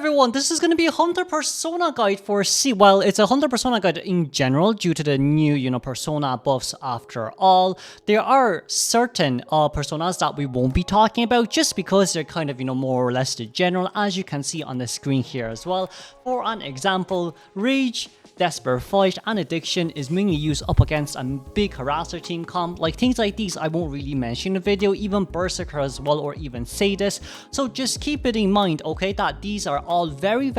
everyone, this is going to be a Hunter Persona guide for well, it's a Hunter Persona guide in general due to the new, Persona buffs after all. There are certain Personas that we won't be talking about just because they're kind of, more or less the general, as you can see on the screen here as well. For an example, Rage, Desperate Fight, and Addiction is mainly used up against a big harasser team comp. Like things like these I won't really mention in the video, even Berserker as well, or even Sadist. So just keep it in mind, okay, that these are all very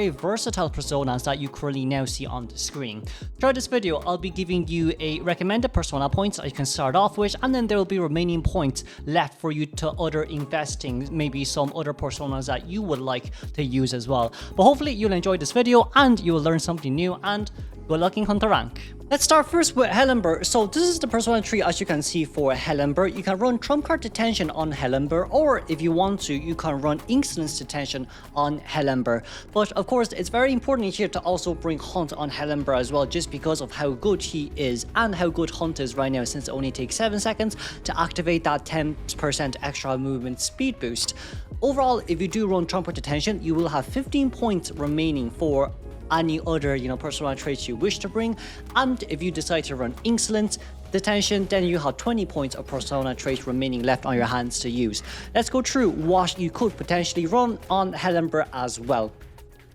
versatile personas that you currently now see on the screen. Throughout this video, I'll be giving you a recommended persona points that you can start off with, and then there will be remaining points left for you to other investing, maybe some other personas that you would like to use as well. But hopefully you'll enjoy this video and you will learn something new, and good luck in Hunter rank. Let's start first with Ember. So this is the persona tree as you can see for Ember. You can run Trump Card Detention on Ember, or if you want to, you can run Insolence Detention on Ember. But of course, it's very important here to also bring Hunt on Ember as well, just because of how good he is and how good Hunt is right now, since it only takes 7 seconds to activate that 10% extra movement speed boost. Overall, if you do run Trump Card Detention, you will have 15 points remaining for any other persona traits you wish to bring, and if you decide to run Insolent Detention, then you have 20 points of persona traits remaining left on your hands to use. Let's go through what you could potentially run on Ember as well.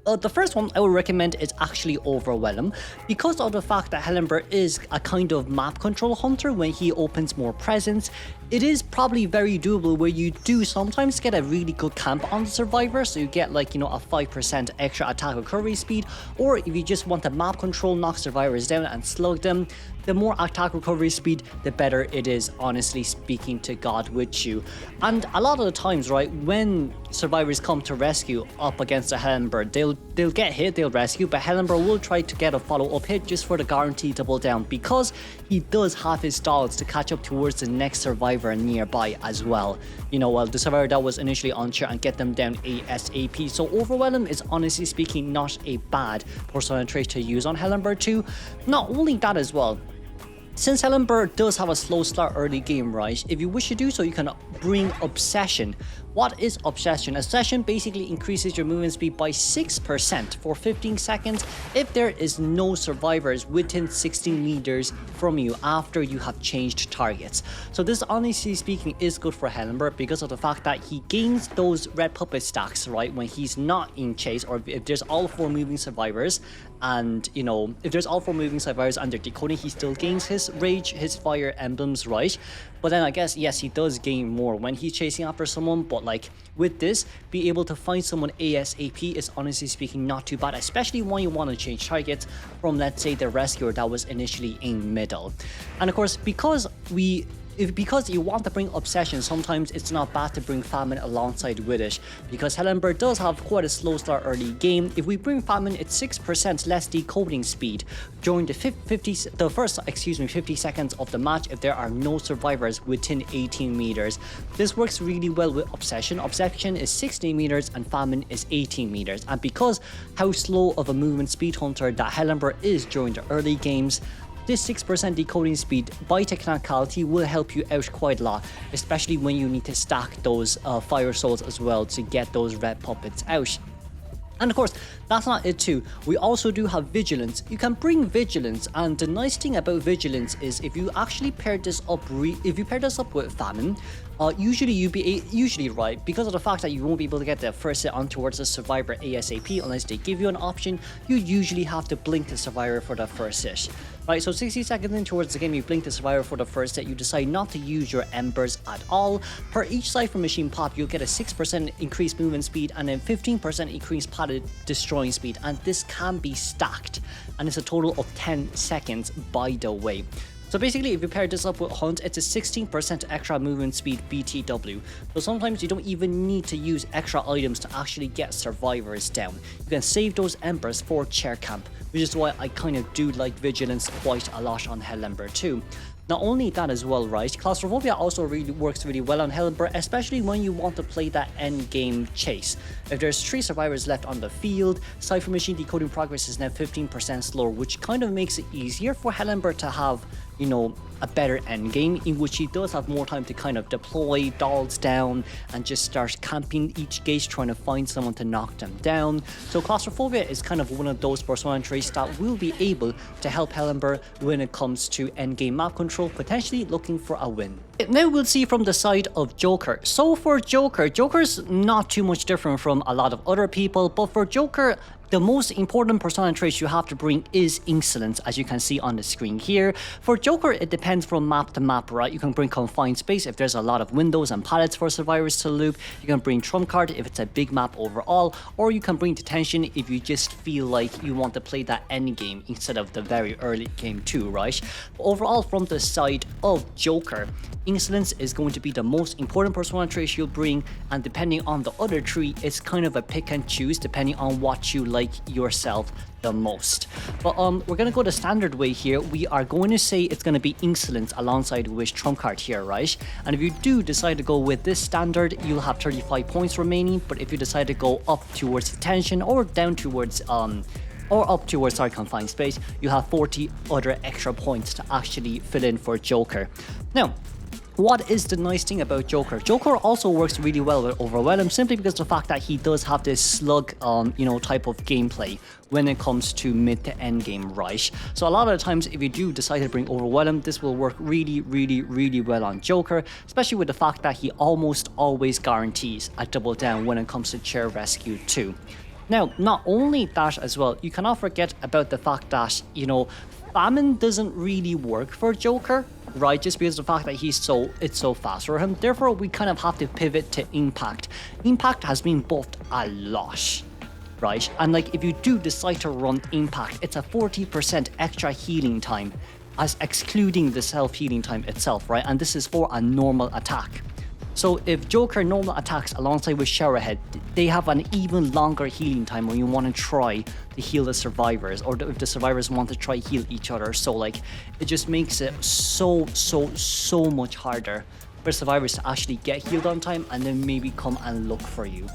The first one I would recommend is actually Overwhelm, because of the fact that Ember is a kind of map control hunter. When he opens more presence, it is probably very doable where you do sometimes get a really good camp on the survivor, so you get like a 5% extra attack recovery speed, or if you just want the map control, knock survivors down and slug them, the more attack recovery speed, the better it is, honestly speaking to God with you. And a lot of the times, right, when survivors come to rescue up against a Ember, they'll get hit, they'll rescue, but Ember will try to get a follow-up hit just for the guaranteed double down, because he does have his stalls to catch up towards the next survivor nearby as well. Well, the survivor that was initially on chair and get them down ASAP. So Overwhelm is, honestly speaking, not a bad persona trait to use on Ember too. Not only that as well, since Ember does have a slow start early game, right, if you wish to do so, you can bring Obsession. What is Obsession? Obsession basically increases your movement speed by 6% for 15 seconds if there is no survivors within 16 meters from you after you have changed targets. So this, honestly speaking, is good for Ember because of the fact that he gains those red puppet stacks, right, when he's not in chase, or if there's all 4 moving survivors, and if there's all 4 moving survivors and they're decoding, he still gains his rage, his fire emblems, right? But then I guess, yes, he does gain more when he's chasing after someone, but like with this, be able to find someone ASAP is, honestly speaking, not too bad, especially when you want to change targets from, let's say, the rescuer that was initially in middle. And of course, because you want to bring Obsession, sometimes it's not bad to bring Famine alongside with it, because Ember does have quite a slow start early game. If we bring Famine, it's 6% less decoding speed during the first 50 seconds of the match if there are no survivors within 18 meters. This works really well with Obsession. Obsession is 16 meters and Famine is 18 meters, and because how slow of a movement speed hunter that Ember is during the early games, this 6% decoding speed by technicality will help you out quite a lot, especially when you need to stack those fire souls as well to get those red puppets out. And of course, that's not it too. We also do have Vigilance. You can bring Vigilance, and the nice thing about Vigilance is if you actually pair this up with Famine, usually right, because of the fact that you won't be able to get the first hit on towards the survivor ASAP unless they give you an option, you usually have to blink the survivor for the first hit. Right, so 60 seconds in towards the game, you blink the survivor for the first hit, you decide not to use your embers at all. Per each Cypher Machine pop, you'll get a 6% increased movement speed and then 15% increased padded destroying speed, and this can be stacked, and it's a total of 10 seconds by the way. So basically, if you pair this up with Hunt, it's a 16% extra movement speed BTW. So sometimes you don't even need to use extra items to actually get survivors down. You can save those embers for chair camp, which is why I kind of do like Vigilance quite a lot on Ember too. Not only that as well, right, Claustrophobia also really works really well on Ember, especially when you want to play that end game chase. If there's 3 survivors left on the field, Cypher Machine decoding progress is now 15% slower, which kind of makes it easier for Ember to have you know, a better end game in which he does have more time to kind of deploy dolls down and just start camping each gate trying to find someone to knock them down. So claustrophobia is kind of one of those persona traits that will be able to help Ember when it comes to end game map control, potentially looking for a win. Now we'll see from the side of Joker. So for Joker, Joker's not too much different from a lot of other people, but for Joker, the most important persona trait you have to bring is insolence, as you can see on the screen here. For Joker, it depends from map to map, right? You can bring confined space if there's a lot of windows and pallets for survivors to loop. You can bring trump card if it's a big map overall, or you can bring detention if you just feel like you want to play that end game instead of the very early game too, right? Overall, from the side of Joker, insolence is going to be the most important persona trait you'll bring, and depending on the other three, it's kind of a pick and choose depending on what you like yourself the most. But we're gonna go the standard way here. We are going to say it's gonna be insolence alongside with trump card here, right? And if you do decide to go with this standard, you'll have 35 points remaining. But if you decide to go up towards detention or down towards or up towards confined space, you have 40 other extra points to actually fill in for Joker. Now, what is the nice thing about Joker? Joker also works really well with Overwhelm simply because of the fact that he does have this slug, you know, type of gameplay when it comes to mid to end game, right? So a lot of the times, if you do decide to bring Overwhelm, this will work really well on Joker, especially with the fact that he almost always guarantees a double down when it comes to chair rescue too. Now, not only that as well, you cannot forget about the fact that, you know, Famine doesn't really work for Joker, right? Just because of the fact that it's so fast for him. Therefore, we kind of have to pivot to Impact. Impact has been buffed a lot, right? And like, if you do decide to run Impact, it's a 40% extra healing time, as excluding the self-healing time itself, right? And this is for a normal attack. So if Joker normal attacks alongside with Showerhead, they have an even longer healing time when you want to try to heal the survivors, or if the survivors want to try heal each other. So like, it just makes it so much harder for survivors to actually get healed on time and then maybe come and look for you.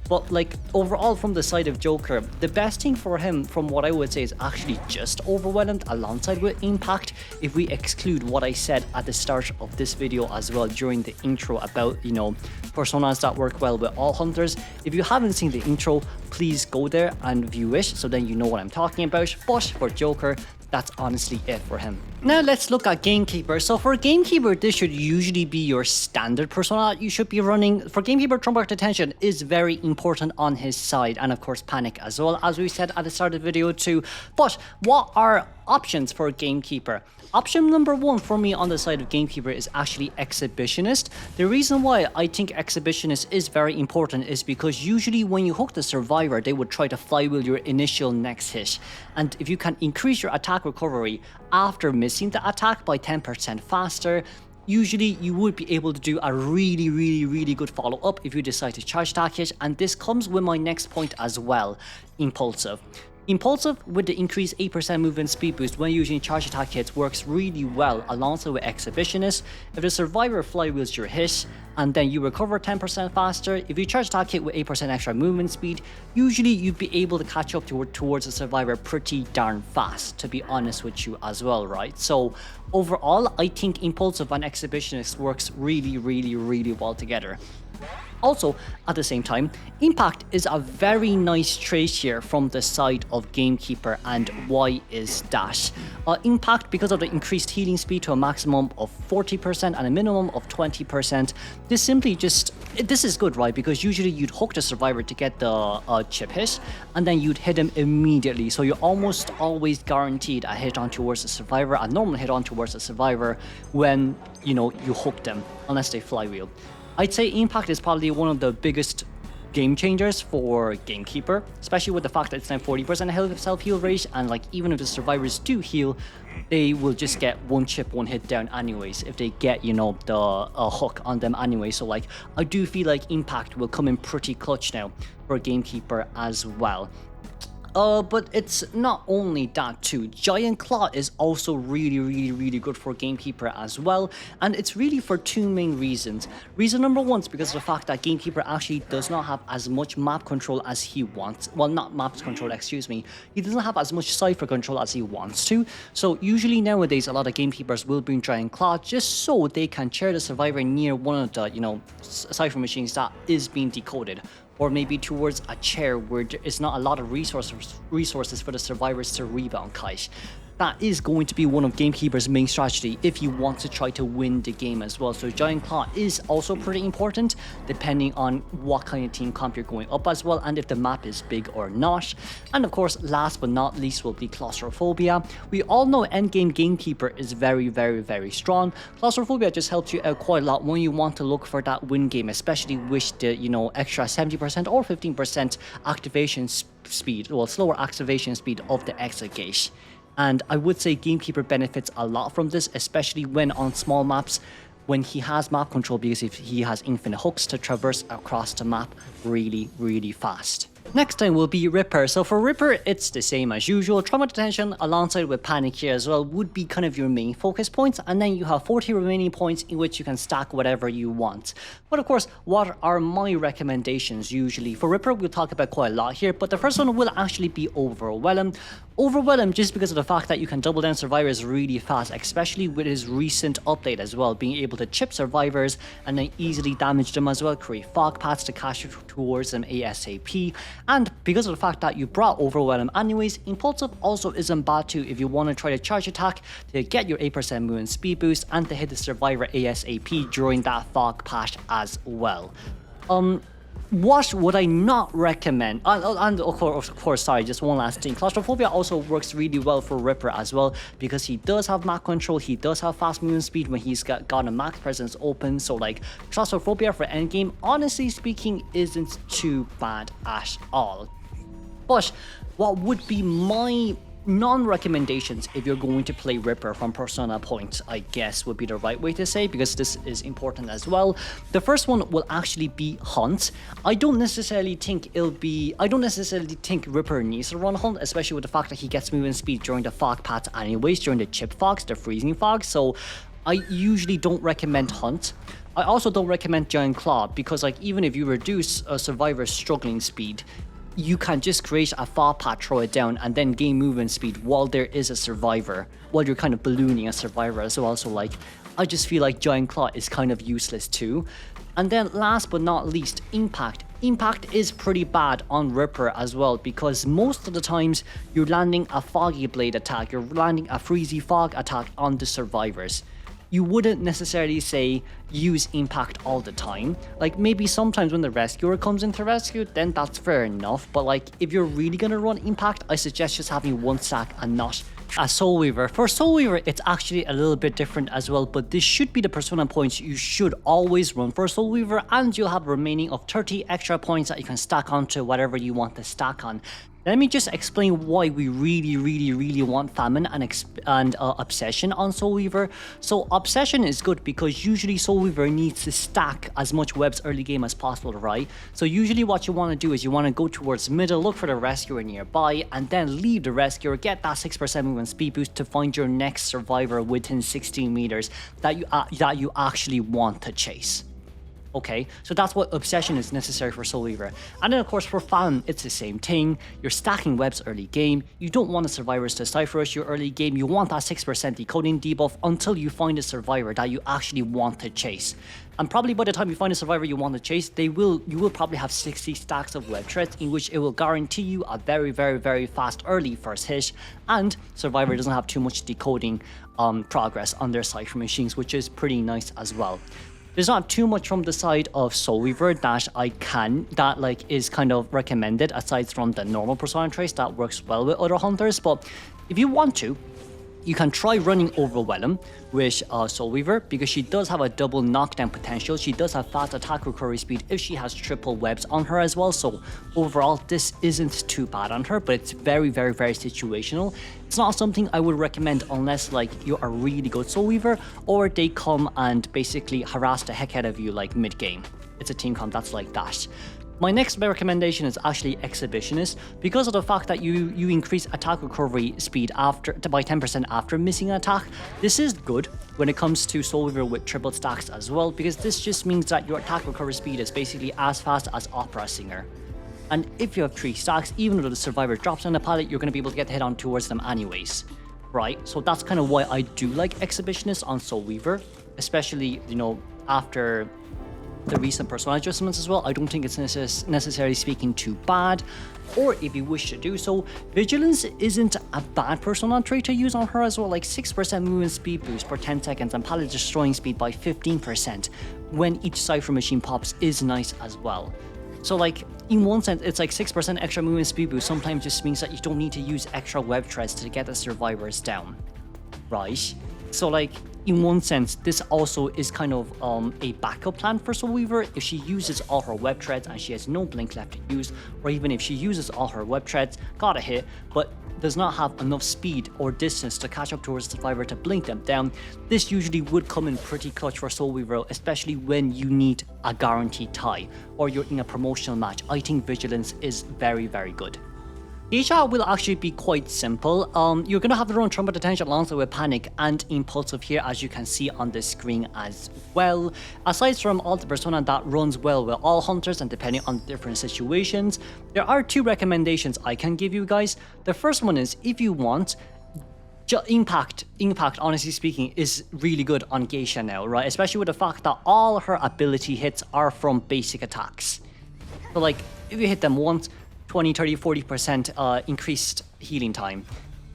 But like, overall from the side of Joker, the best thing for him, from what I would say, is actually just Overwhelmed alongside with Impact, if we exclude what I said at the start of this video as well during the intro about, you know, personas that work well with all hunters. If you haven't seen the intro, please go there and view it, so then you know what I'm talking about. But for Joker, that's honestly it for him. Now let's look at Gamekeeper. So for Gamekeeper, this should usually be your standard persona you should be running. For Gamekeeper, Trump Card Detention is very important on his side, and of course Panic as well, as we said at the start of the video too. But what are options for Gamekeeper? Option number one for me on the side of Gamekeeper is actually Exhibitionist. The reason why I think Exhibitionist is very important is because usually when you hook the survivor, they would try to flywheel your initial next hit. And if you can increase your attack recovery after missing the attack by 10% faster, usually you would be able to do a really good follow-up if you decide to charge attack hit. And this comes with my next point as well, Impulsive. Impulsive, with the increased 8% movement speed boost when using charge attack hits, works really well alongside with Exhibitionist. If the survivor flywheels your hit and then you recover 10% faster, if you charge attack hit with 8% extra movement speed, usually you'd be able to catch up towards the survivor pretty darn fast, to be honest with you as well, right? So overall, I think Impulsive and Exhibitionist works really well together. Also, at the same time, Impact is a very nice trait here from the side of Gamekeeper, and why is that? Impact, because of the increased healing speed to a maximum of 40% and a minimum of 20%, this is good, right? Because usually you'd hook the survivor to get the chip hit, and then you'd hit him immediately, so you're almost always guaranteed a hit on towards the survivor, a normal hit on towards the survivor when, you know, you hook them, unless they flywheel. I'd say Impact is probably one of the biggest game changers for Gamekeeper, especially with the fact that it's now 40% self-heal rate, and like, even if the survivors do heal, they will just get one chip, one hit down anyways if they get, you know, the hook on them anyway. So like, I do feel like Impact will come in pretty clutch now for Gamekeeper as well. But it's not only that too. Giant Claw is also really good for Gamekeeper as well, and it's really for two main reasons. Reason number one is because of the fact that Gamekeeper actually does not have as much map control as he wants. Well, not map control, excuse me. He doesn't have as much cipher control as he wants to. So usually nowadays, a lot of Gamekeepers will bring Giant Claw just so they can chair the survivor near one of the, cipher machines that is being decoded, or maybe towards a chair where there is not a lot of resources for the survivors to rebound cache. That is going to be one of Gamekeeper's main strategy if you want to try to win the game as well. So Giant Claw is also pretty important depending on what kind of team comp you're going up as well, and if the map is big or not. And of course, last but not least will be Claustrophobia. We all know endgame Gamekeeper is very strong. Claustrophobia just helps you out quite a lot when you want to look for that win game, especially with the extra 70% or 15% activation speed, well, slower activation speed of the exit gauge. And I would say Gamekeeper benefits a lot from this, especially when on small maps, when he has map control, because if he has infinite hooks to traverse across the map really fast. Next time will be Ripper. So for Ripper, it's the same as usual. Trauma Detention alongside with Panic here as well would be kind of your main focus points, and then you have 40 remaining points in which you can stack whatever you want. But of course, what are my recommendations usually? For Ripper, we'll talk about quite a lot here, but the first one will actually be Overwhelm. Overwhelm just because of the fact that you can double down survivors really fast, especially with his recent update as well, being able to chip survivors and then easily damage them as well, create fog paths to cash towards them ASAP. And because of the fact that you brought Overwhelm anyways, Impulsive also isn't bad too if you want to try to charge attack to get your 8% movement speed boost and to hit the survivor ASAP during that fog patch as well. What would I not recommend? And of course, sorry, just one last thing. Claustrophobia also works really well for Ripper as well, because he does have map control, he does have fast movement speed when he's got a max presence open. So like, Claustrophobia for endgame, honestly speaking, isn't too bad at all. But what would be my non-recommendations if you're going to play Ripper from Persona Point, I guess would be the right way to say, because this is important as well. The first one will actually be Hunt. I don't necessarily think Ripper needs to run Hunt, especially with the fact that he gets movement speed during the fog path anyways, during the chip fogs, the freezing fog. So I usually don't recommend Hunt. I also don't recommend Giant Claw, because like, even if you reduce a survivor's struggling speed, you can just create a fog path, throw it down, and then gain movement speed while there is a survivor, while you're kind of ballooning a survivor as well. So like, I just feel like Giant Claw is kind of useless too. And then last but not least, Impact. Impact is pretty bad on Ripper as well, because most of the times you're landing a Foggy Blade attack, you're landing a Freezy Fog attack on the survivors. You wouldn't necessarily say use Impact all the time. Like, maybe sometimes when the rescuer comes into rescue, then that's fair enough. But like, if you're really gonna run Impact, I suggest just having one sack and not a Soul Weaver. For Soul Weaver, it's actually a little bit different as well, but this should be the Persona points you should always run for Soul Weaver, and you'll have a remaining of 30 extra points that you can stack onto whatever you want to stack on. Let me just explain why we really want Famine and Obsession on Soul Weaver. So Obsession is good because usually Soul Weaver needs to stack as much webs early game as possible, right? So usually what you want to do is you want to go towards middle, look for the rescuer nearby, and then leave the rescuer, get that 6% movement speed boost to find your next survivor within 16 meters that you actually want to chase. Okay, so that's what Obsession is necessary for Soul Weaver. And then of course for Famine, it's the same thing. You're stacking webs early game. You don't want the survivors to cipher rush your early game. You want that 6% decoding debuff until you find a survivor that you actually want to chase. And probably by the time you find a survivor you want to chase, you will probably have 60 stacks of web threats, in which it will guarantee you a very fast early first hit, and survivor doesn't have too much decoding progress on their cipher machines, which is pretty nice as well. There's not too much from the side of Soul Weaver that is kind of recommended, aside from the normal Persona trace that works well with other hunters. But if you want to, you can try running Overwhelm with Soul Weaver, because she does have a double knockdown potential. She does have fast attack recovery speed if she has triple webs on her as well. So overall, this isn't too bad on her, but it's very situational. It's not something I would recommend unless like you're a really good Soul Weaver, or they come and basically harass the heck out of you like mid game. It's a team comp that's like that. My next recommendation is actually Exhibitionist, because of the fact that you increase attack recovery speed by 10% after missing an attack. This is good when it comes to Soul Weaver with triple stacks as well, because this just means that your attack recovery speed is basically as fast as Opera Singer. And if you have 3 stacks, even though the Survivor drops on the pallet, you're going to be able to get the hit on towards them anyways, right? So that's kind of why I do like Exhibitionist on Soul Weaver, especially, you know, after the recent persona adjustments as well. I don't think it's necessarily speaking too bad, or if you wish to do so, Vigilance isn't a bad persona trait to use on her as well. Like 6% movement speed boost per 10 seconds and pallet destroying speed by 15% when each Cypher Machine pops is nice as well. So like, in one sense, it's like 6% extra movement speed boost sometimes just means that you don't need to use extra web threads to get the survivors down, right? So like, in one sense, this also is kind of a backup plan for Soul Weaver if she uses all her web threads and she has no blink left to use, or even if she uses all her web threads, got a hit, but does not have enough speed or distance to catch up towards the survivor to blink them down. This usually would come in pretty clutch for Soul Weaver, especially when you need a guaranteed tie or you're in a promotional match. I think Vigilance is very, very good. Geisha will actually be quite simple. You're going to have to run Trumpet Attention alongside with Panic and Impulsive here, as you can see on the screen as well. Aside from all the persona that runs well with all hunters and depending on different situations, there are 2 recommendations I can give you guys. The first one is, if you want, Impact, honestly speaking, is really good on Geisha now, right? Especially with the fact that all her ability hits are from basic attacks. So like, if you hit them once, 20, 30, 40% increased healing time.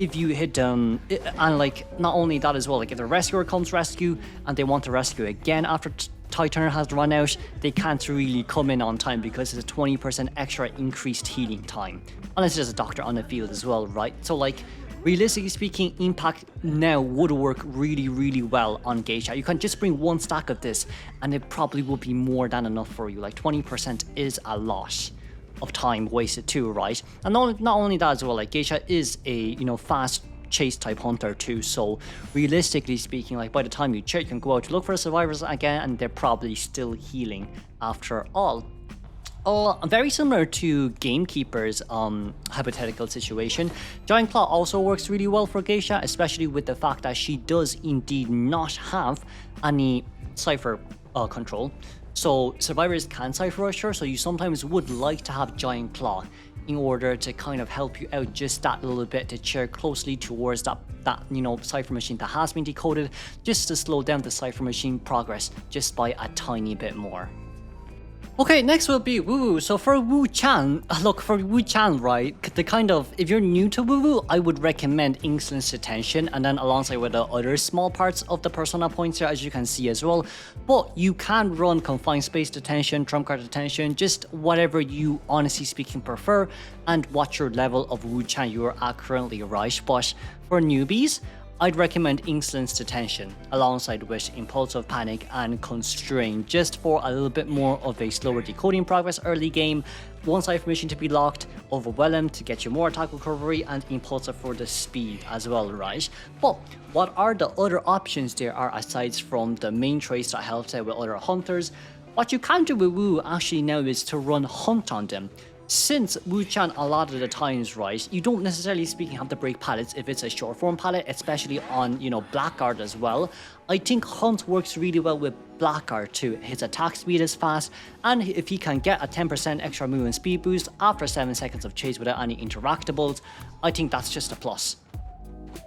If you hit them, and like, not only that as well, like if the rescuer comes rescue and they want to rescue again after Titan has run out, they can't really come in on time because it's a 20% extra increased healing time. Unless there's a doctor on the field as well, right? So like, realistically speaking, Impact now would work really, really well on Geisha. You can just bring 1 stack of this and it probably will be more than enough for you. Like 20% is a lot of time wasted too, right? And not only that as well, like Geisha is a, you know, fast chase type hunter too, so realistically speaking, like by the time you check, you can go out to look for the survivors again and they're probably still healing after all. Very similar to Gamekeeper's hypothetical situation, Giant Claw also works really well for Geisha, especially with the fact that she does indeed not have any Cypher control. So survivors can Cypher Rush her, so you sometimes would like to have Giant Claw in order to kind of help you out just that little bit, to cheer closely towards that you know, Cypher Machine that has been decoded, just to slow down the Cypher Machine progress just by a tiny bit more. Okay, next will be Woo. So for Wu Chan, look, for Wu Chan, right, the kind of, if you're new to Woo, I would recommend Insolence Detention, and then alongside with the other small parts of the persona points here, as you can see as well. But you can run Confined Space Detention, Trump Card Detention, just whatever you honestly speaking prefer, and what your level of Wu Chan you are at currently, right? But for newbies, I'd recommend Insolence Detention alongside with Impulsive Panic and Constrain, just for a little bit more of a slower decoding progress early game, 1 Cypher Mission to be locked, Overwhelm to get you more attack recovery, and Impulsive for the speed as well, right? But what are the other options there are aside from the main traits that helps out with other hunters? What you can do with Wu actually now is to run Hunt on them. Since Wu-chan a lot of the times, right, you don't necessarily speaking have to break pallets if it's a short form pallet, especially on, you know, Blackguard as well. I think Hunt works really well with Blackguard too. His attack speed is fast, and if he can get a 10% extra movement speed boost after 7 seconds of chase without any interactables, I think that's just a plus.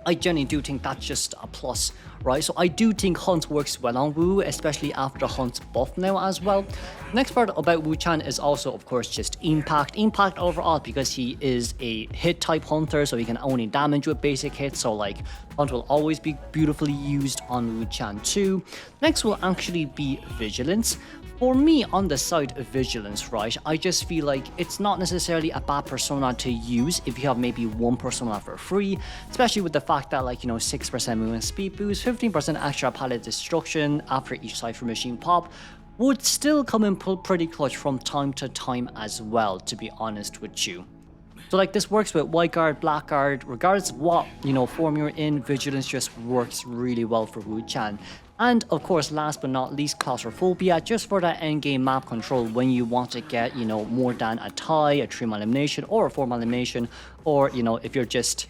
I genuinely do think that's just a plus, right? So I do think Hunt works well on Wu, especially after Hunt's buff now as well. Next part about Wu-chan is also, of course, just Impact. Impact overall, because he is a hit type hunter, so he can only damage with basic hits, so like Hunt will always be beautifully used on Wu-chan too. Next will actually be Vigilance. For me, on the side of Vigilance, right, I just feel like it's not necessarily a bad persona to use if you have maybe one persona for free, especially with the fact that, like, you know, 6% movement speed boost, 15% extra pallet destruction after each Cypher Machine pop would still come in pretty clutch from time to time as well, to be honest with you. So like this works with White Guard, Black Guard, regardless of what, you know, form you're in, Vigilance just works really well for Wu-chan. And of course, last but not least, claustrophobia, just for that endgame map control when you want to get, you know, more than a tie, a 3-man elimination, or a 4-man elimination, or, you know, if you're just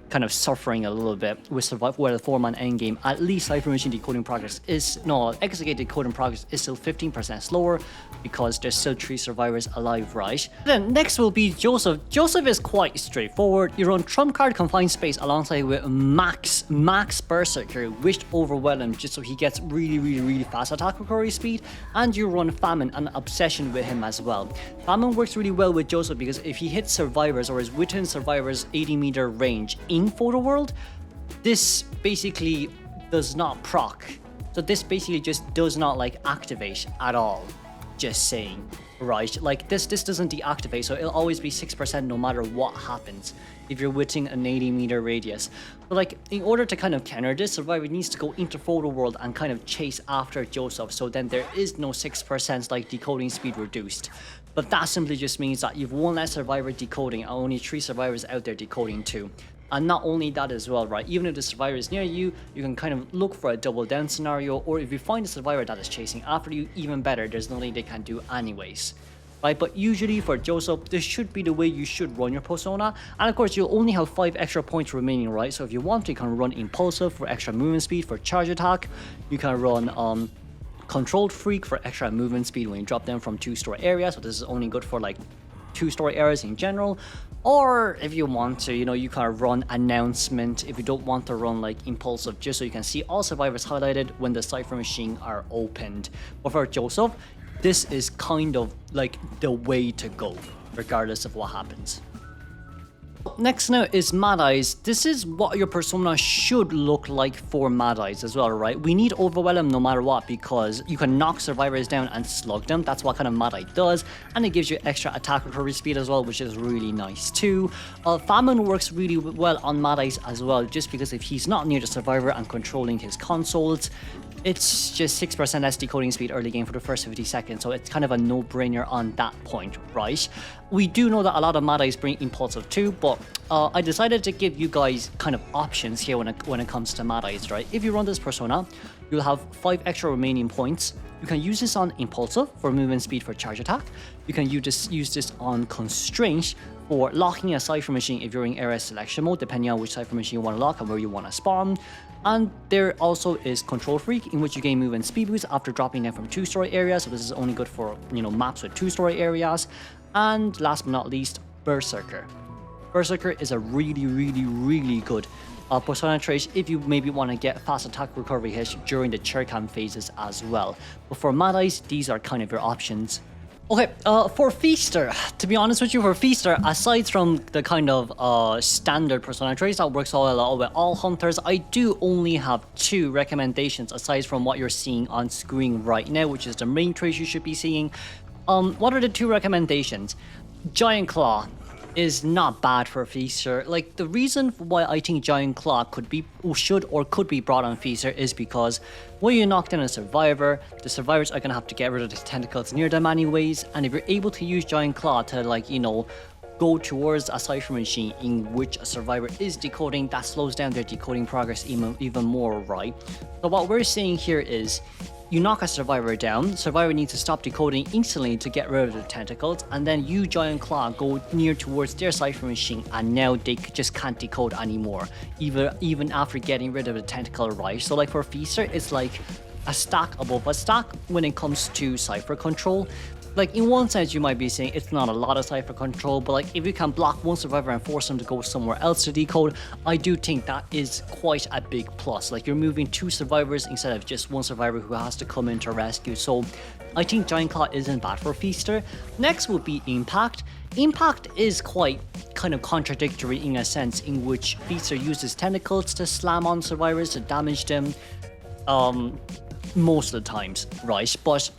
kind of suffering a little bit with survival, where the 4-man endgame, at least Cypher Machine decoding progress is, no, Exegate decoding progress is still 15% slower because there's still 3 survivors alive, right? Then next will be Joseph. Joseph is quite straightforward. You run Trump card Confined Space alongside with Max Berserker, Wished Overwhelm, just so he gets really fast attack recovery speed, and you run Famine and Obsession with him as well. Famine works really well with Joseph because if he hits survivors or is within survivors 80-meter range in Photo World, this basically does not proc. So this basically just does not like activate at all. Just saying, right? Like this doesn't deactivate, so it'll always be 6% no matter what happens if you're within an 80-meter radius. But like in order to kind of counter this, survivor needs to go into Photo World and kind of chase after Joseph, so then there is no 6% like decoding speed reduced. But that simply just means that you've one less survivor decoding and only 3 survivors out there decoding too. And not only that as well, right? Even if the survivor is near you, you can kind of look for a double down scenario, or if you find a survivor that is chasing after you, even better, there's nothing they can do anyways. Right, but usually for Joseph, this should be the way you should run your persona. And of course, you'll only have 5 extra points remaining, right? So if you want to, you can run Impulsive for extra movement speed for charge attack. You can run Controlled Freak for extra movement speed when you drop them from 2-story areas. So this is only good for like 2-story areas in general. Or if you want to, you know, you can run Announcement if you don't want to run like Impulsive, just so you can see all survivors highlighted when the Cypher Machine are opened. But for Joseph, this is kind of like the way to go, regardless of what happens. Next now is Mad Eyes. This is what your persona should look like for Mad Eyes as well, right? We need Overwhelm no matter what because you can knock survivors down and slug them. That's what kind of Mad Eye does, and it gives you extra attack recovery speed as well, which is really nice too. Famine works really well on Mad Eyes as well, just because if he's not near the survivor and controlling his consoles, it's just 6% less decoding speed early game for the first 50 seconds, so it's kind of a no-brainer on that point, right? We do know that a lot of Mad Eyes bring Impulsive too, but I decided to give you guys kind of options here when it comes to Mad Eyes, right? If you run this persona, you'll have 5 extra remaining points. You can use this on Impulsive for movement speed for charge attack. You can use this on Constraint for locking a Cypher Machine if you're in area selection mode, depending on which Cypher Machine you want to lock and where you want to spawn. And there also is Control Freak, in which you gain movement speed boost after dropping them from 2-story areas. So this is only good for, you know, maps with 2-story areas. And last but not least, Berserker. Berserker is a really good persona trait if you maybe want to get fast attack recovery hits during the chair cam phases as well. But for Mad Eyes, these are kind of your options. Okay, for Feaster, to be honest with you, for Feaster, aside from the kind of standard persona traits that works all with all hunters, I do only have 2 recommendations aside from what you're seeing on screen right now, which is the main traits you should be seeing. What are the 2 recommendations? Giant Claw is not bad for Feaster. Like, the reason why I think Giant Claw could be brought on Feaster is because when you knock down a survivor, the survivors are gonna have to get rid of the tentacles near them anyways, and if you're able to use Giant Claw to, like, you know, go towards a Cypher Machine in which a survivor is decoding, that slows down their decoding progress even more, right? So what we're saying here is, you knock a survivor down, survivor needs to stop decoding instantly to get rid of the tentacles, and then you, Giant Claw, go near towards their Cypher Machine, and now they just can't decode anymore, even after getting rid of the tentacle, right? So like for Feaster, it's like a stack above a stack when it comes to Cypher control. Like, in one sense, you might be saying it's not a lot of Cypher control, but like, if you can block one survivor and force them to go somewhere else to decode, I do think that is quite a big plus. Like, you're moving 2 survivors instead of just 1 survivor who has to come in to rescue. So I think Giant Claw isn't bad for Feaster. Next would be Impact. Impact is quite kind of contradictory in a sense in which Feaster uses tentacles to slam on survivors to damage them most of the times, right? But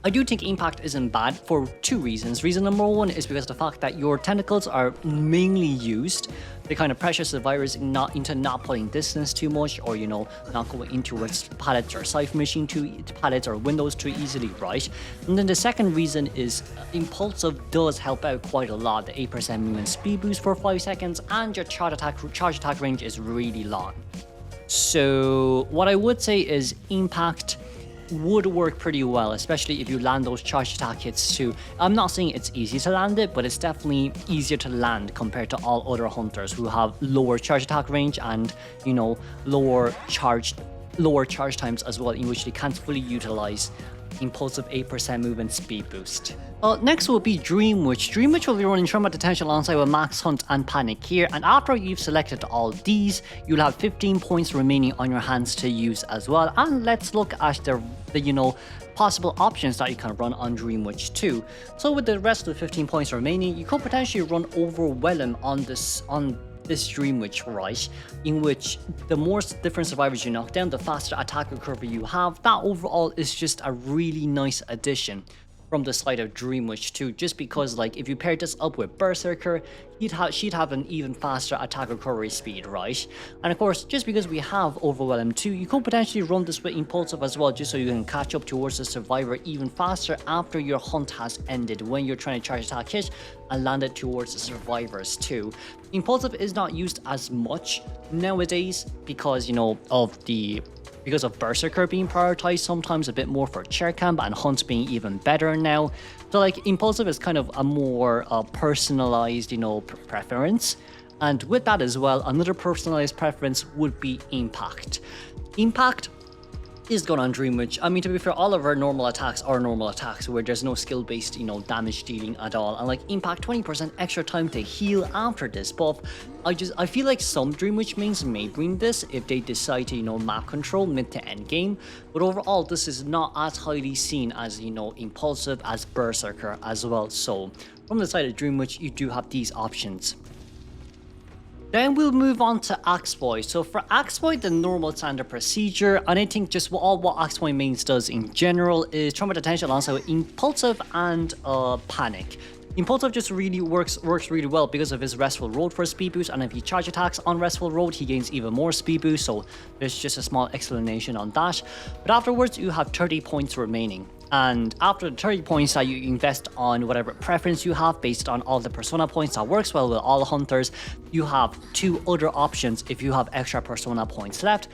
I do think Impact isn't bad for 2 reasons. Reason number 1 is because the fact that your tentacles are mainly used to kind of pressure survivors into not putting distance too much, or, you know, not going into its pallets or Cypher Machine pallets or windows too easily, right? And then the second reason is Impulsive does help out quite a lot. The 8% movement speed boost for 5 seconds, and your charge attack range is really long. So what I would say is Impact would work pretty well, especially if you land those charge attack hits too. I'm not saying it's easy to land it, but it's definitely easier to land compared to all other hunters who have lower charge attack range and, you know, lower charge times as well, in which they can't fully utilize impulsive 8% movement speed boost. Next will be Dream Witch. Dream Witch will be running Trauma Detention alongside with Max Hunt and Panic here, and after you've selected all these, you'll have 15 points remaining on your hands to use as well. And let's look at the you know, possible options that you can run on Dream Witch too. So with the rest of the 15 points remaining, you could potentially run Overwhelm on this Dream Witch, right? In which the more different survivors you knock down, the faster attack recovery you have. That overall is just a really nice addition from the side of Dream Witch too, just because like if you pair this up with Berserker, she'd have an even faster attack recovery speed, right? And of course, just because we have Overwhelm too, you could potentially run this with Impulsive as well, just so you can catch up towards the survivor even faster after your hunt has ended, when you're trying to charge attack hit and land it towards the survivors too. Impulsive is not used as much nowadays because, you know, because of Berserker being prioritized sometimes a bit more for chair camp and hunts being even better now. So like Impulsive is kind of a more personalized, you know, preference. And with that as well, another personalized preference would be Impact. Impact is good on Dream Witch. I mean, to be fair, all of her normal attacks are normal attacks where there's no skill based, you know, damage dealing at all. And like Impact, 20% extra time to heal after this buff. I feel like some Dream Witch mains may bring this if they decide to, you know, map control mid to end game. But overall, this is not as highly seen as, you know, Impulsive, as Berserker as well. So from the side of Dream Witch, you do have these options. Then we'll move on to Axeboy. So for Axeboy, the normal standard procedure, and I think just what Axeboy mains does in general is Trauma Detention alongside with Impulsive and Panic. Impulsive just really works really well because of his Restful Road for speed boost, and if he charge attacks on Restful Road, he gains even more speed boost, so there's just a small explanation on that. But afterwards, you have 30 points remaining. And after the 30 points that you invest on whatever preference you have based on all the persona points that works well with all hunters, you have two other options if you have extra persona points left.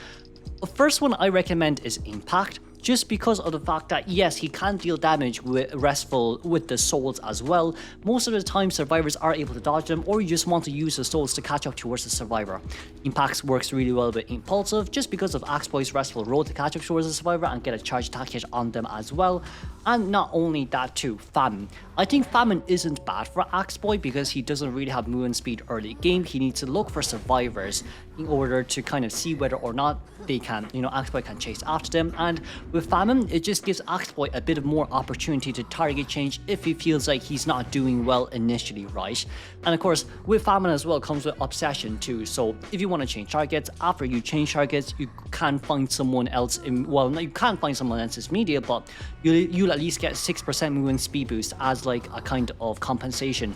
The first one I recommend is Impact, just because of the fact that yes, he can deal damage with the souls as well. Most of the time survivors are able to dodge them, or you just want to use the souls to catch up towards the survivor. Impact works really well with Impulsive just because of Axeboy's Restful Road to catch up towards the survivor and get a charge attack hit on them as well. And not only that too, Famine. I think Famine isn't bad for Axeboy because he doesn't really have movement speed early game. He needs to look for survivors in order to kind of see whether or not they can, you know, Axeboy can chase after them. And with Famine, it just gives Axeboy a bit of more opportunity to target change if he feels like he's not doing well initially, right? And of course, with Famine as well comes with Obsession too. So if you want to change targets, after you change targets, you can find someone else in, well, you can't find someone else's media, but you'll at least get 6% movement speed boost as like a kind of compensation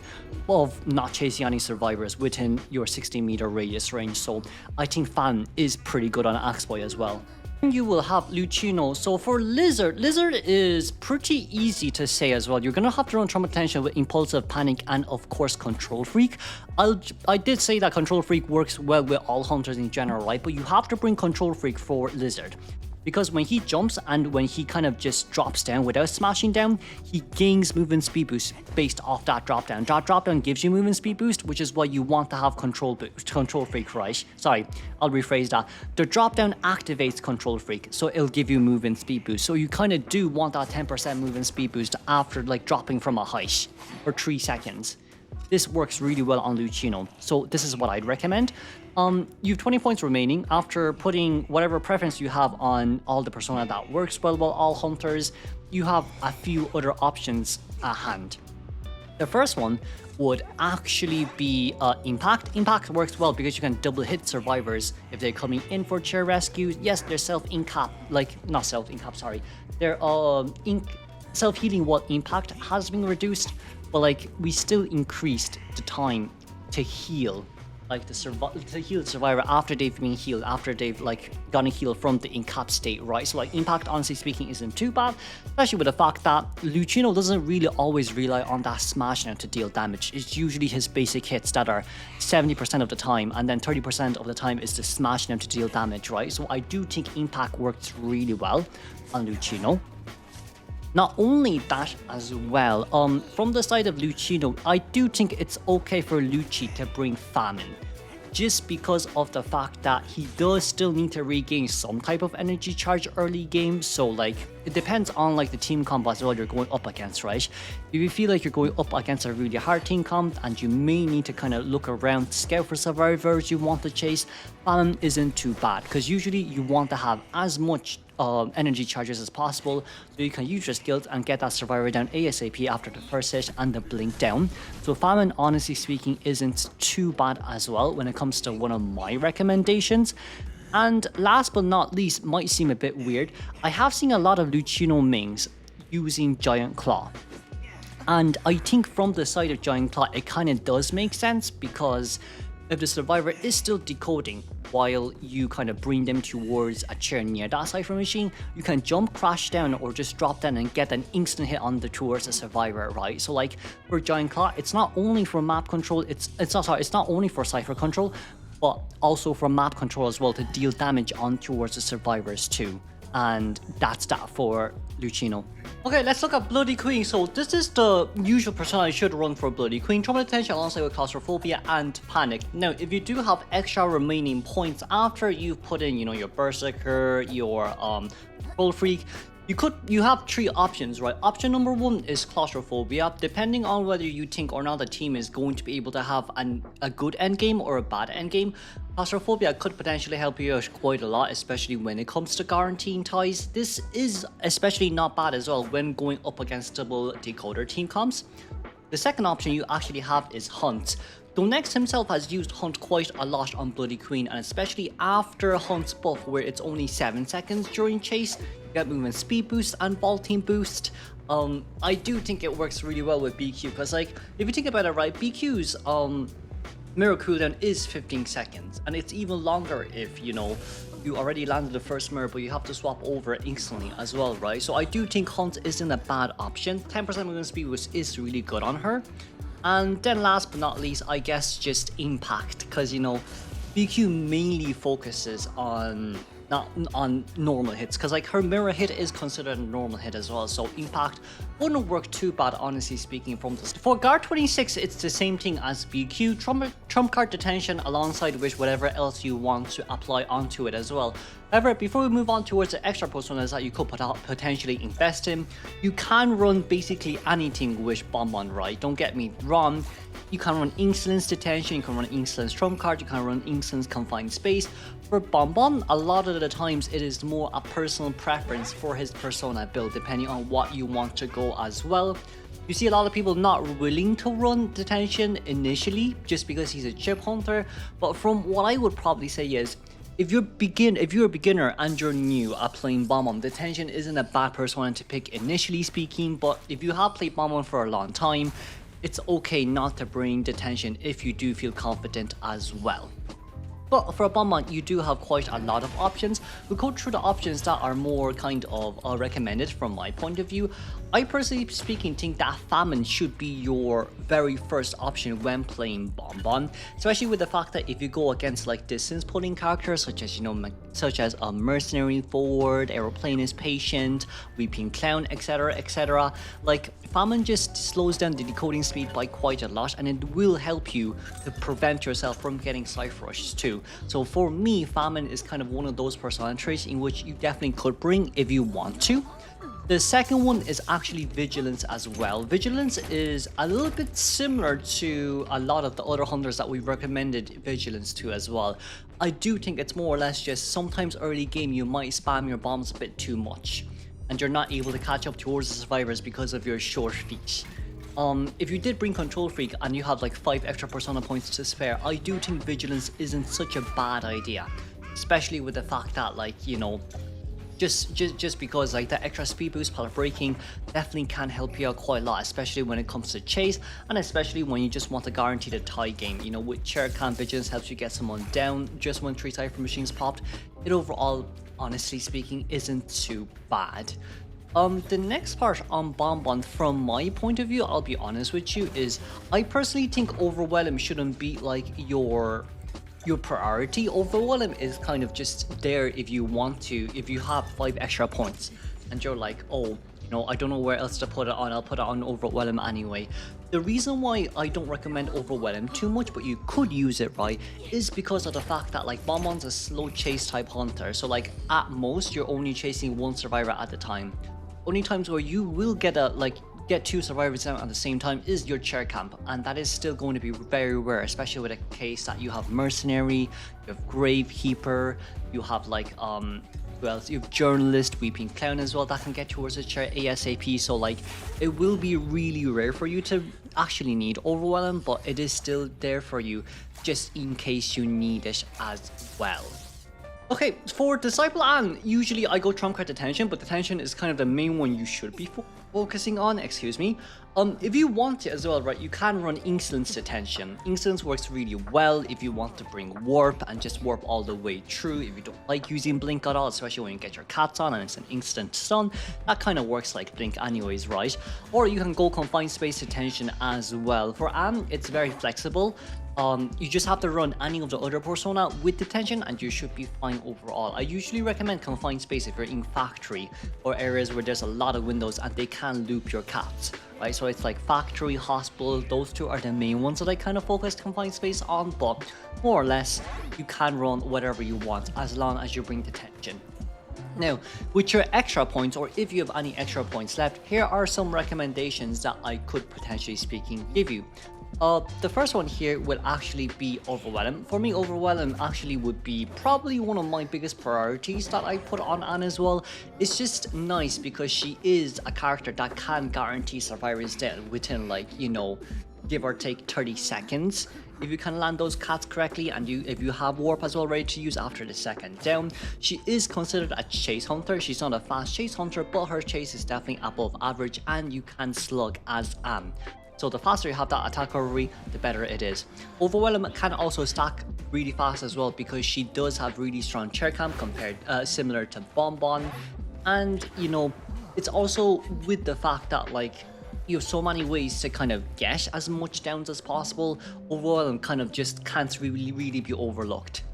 of not chasing any survivors within your 60-meter radius range. So I think Famine is pretty good on Axeboy as well. You will have Lucino. So for Lizard is pretty easy to say as well. You're gonna have to run Trauma Detention with Impulsive, Panic, and of course Control Freak. I did say that Control Freak works well with all hunters in general, right? But you have to bring Control Freak for Lizard, because when he jumps and when he kind of just drops down without smashing down, he gains movement speed boost based off that drop down. That drop down gives you movement speed boost, which is why you want to have Control Freak, right? Sorry, I'll rephrase that. The drop down activates Control Freak, so it'll give you movement speed boost. So you kind of do want that 10% movement speed boost after like dropping from a height for 3 seconds. This works really well on Lucino, so this is what I'd recommend. You have 20 points remaining. After putting whatever preference you have on all the persona that works well with all hunters, you have a few other options at hand. The first one would actually be Impact. Impact works well because you can double hit survivors if they're coming in for chair rescues. Yes, they're They're self-healing while Impact has been reduced, but like we still increased the time to heal like to heal the survivor after they've been healed, after they've like gotten healed from the incap state, right? So like impact, honestly speaking, isn't too bad, especially with the fact that Lucino doesn't really always rely on that smash now to deal damage. It's usually his basic hits that are 70% of the time, and then 30% of the time is the smash now to deal damage, right? So I do think impact works really well on Lucino. Not only that as well, from the side of Lucino, I do think it's okay for Lucci to bring Famine. Just because of the fact that he does still need to regain some type of energy charge early game, so like it depends on like the team comp as well you're going up against, right? If you feel like you're going up against a really hard team comp and you may need to kind of look around, scout for survivors you want to chase, Famine isn't too bad, because usually you want to have as much energy charges as possible, so you can use your skills and get that survivor down ASAP after the first hit and the blink down. So Famine, honestly speaking, isn't too bad as well when it comes to one of my recommendations. And last but not least, might seem a bit weird, I have seen a lot of Lucino mains using Giant Claw. And I think from the side of Giant Claw, it kind of does make sense, because if the survivor is still decoding while you kind of bring them towards a chair near that cipher machine, you can jump, crash down, or just drop down and get an instant hit on the towards the survivor, right? So like for Giant Claw, it's not only for map control, it's not only for cipher control, but also for map control as well, to deal damage on towards the survivors too. And that's that for Lucino. Okay, let's look at Bloody Queen. So this is the usual persona I should run for Bloody Queen. Trouble Attention alongside with Claustrophobia and Panic. Now, if you do have extra remaining points after you've put in, you know, your Berserker, your Control Freak, you have three options, right? Option number one is Claustrophobia. Depending on whether you think or not the team is going to be able to have a good endgame or a bad endgame, Claustrophobia could potentially help you out quite a lot, especially when it comes to guaranteeing ties. This is especially not bad as well when going up against double decoder team comps. The second option you actually have is Hunt. Donex himself has used Hunt quite a lot on Bloody Queen, and especially after Hunt's buff where it's only 7 seconds during chase, you get movement speed boost and ball team boost. I do think it works really well with BQ, because like if you think about it, right, BQ's mirror cooldown is 15 seconds, and it's even longer if you already landed the first mirror but you have to swap over instantly as well, right? So I do think Hunt isn't a bad option. 10% movement speed boost is really good on her. And then last but not least, I guess just impact, because BQ mainly focuses on not on normal hits, because like her mirror hit is considered a normal hit as well, so impact wouldn't work too bad, honestly speaking. From this, for guard 26, it's the same thing as BQ, trump card detention alongside with whatever else you want to apply onto it as well. However, before we move on towards the extra personas that you could potentially invest in, you can run basically anything with Bonbon, right? Don't get me wrong. You can run Insolence Detention, you can run Insolence Trump Card, you can run Insolence Confined Space. For Bonbon, a lot of the times it is more a personal preference for his persona build, depending on what you want to go as well. You see a lot of people not willing to run Detention initially, just because he's a chip hunter, but from what I would probably say is, if you're a beginner and you're new at playing Bonbon, Detention isn't a bad persona to pick initially speaking, but if you have played Bonbon for a long time, it's okay not to bring Detention if you do feel confident as well. But for Bonbon, you do have quite a lot of options. We'll go through the options that are more kind of recommended from my point of view. I personally speaking think that Famine should be your very first option when playing Bonbon, especially with the fact that if you go against like distance pulling characters such as a Mercenary Forward, Aeroplanist Patient, Weeping Clown, etc., like Famine just slows down the decoding speed by quite a lot, and it will help you to prevent yourself from getting Cypher Rushes too. So for me, Famine is kind of one of those persona traits in which you definitely could bring if you want to. The second one is actually Vigilance as well. Vigilance is a little bit similar to a lot of the other hunters that we've recommended Vigilance to as well. I do think it's more or less just sometimes early game you might spam your bombs a bit too much, and you're not able to catch up towards the survivors because of your short feet. If you did bring Control Freak and you have like 5 extra persona points to spare, I do think Vigilance isn't such a bad idea, especially with the fact that just because like that extra speed boost, pallet breaking definitely can help you out quite a lot, especially when it comes to chase, and especially when you just want to guarantee the tie game. You know, with chair cam vigilance helps you get someone down just when 3 cipher machines popped. It overall, honestly speaking, isn't too bad. The next part on Bonbon, from my point of view, I'll be honest with you, is I personally think Overwhelm shouldn't be like your priority. Overwhelm is kind of just there if you want to, if you have 5 extra points and you're like, oh, you know, I don't know where else to put it on, I'll put it on Overwhelm anyway. The reason why I don't recommend Overwhelm too much, but you could use it, right, is because of the fact that like Bonbon's a slow chase type hunter, so like at most you're only chasing 1 survivor at a time. Only times where you will get 2 survivors down at the same time is your chair camp, and that is still going to be very rare, especially with a case that you have Mercenary, you have Gamekeeper, you have like who else? You have Journalist, Weeping Clown as well that can get towards the chair ASAP. So like it will be really rare for you to actually need Overwhelm, but it is still there for you just in case you need it as well. Okay, for Disciple and usually I go Trump card Detention, but Detention is kind of the main one you should be focusing on, excuse me. If you want it as well, right, you can run Insolence Detention. Insolence works really well if you want to bring Warp and just Warp all the way through. If you don't like using Blink at all, especially when you get your cats on and it's an instant stun, that kind of works like Blink anyways, right? Or you can go Confined Space Detention as well. For Anne, it's very flexible. You just have to run any of the other persona with detention and you should be fine overall. I usually recommend Confined Space if you're in factory or areas where there's a lot of windows and they can loop your cats, right? So it's like factory, hospital, those 2 are the main ones that I kind of focused Confined Space on, but more or less you can run whatever you want as long as you bring detention. Now, with your extra points, or if you have any extra points left, here are some recommendations that I could potentially speaking give you. The first one here would actually be Overwhelm. For me, Overwhelm actually would be probably one of my biggest priorities that I put on Anne as well. It's just nice because she is a character that can guarantee survivors death within like, you know, give or take 30 seconds. If you can land those cats correctly and if you have Warp as well ready to use after the second down. She is considered a chase hunter. She's not a fast chase hunter, but her chase is definitely above average and you can slug as Anne. So the faster you have that attack recovery, the better it is. Overwhelm can also stack really fast as well because she does have really strong chair camp compared similar to Bonbon. And you know, it's also with the fact that like you have so many ways to kind of get as much downs as possible. Overwhelm kind of just can't really be overlooked.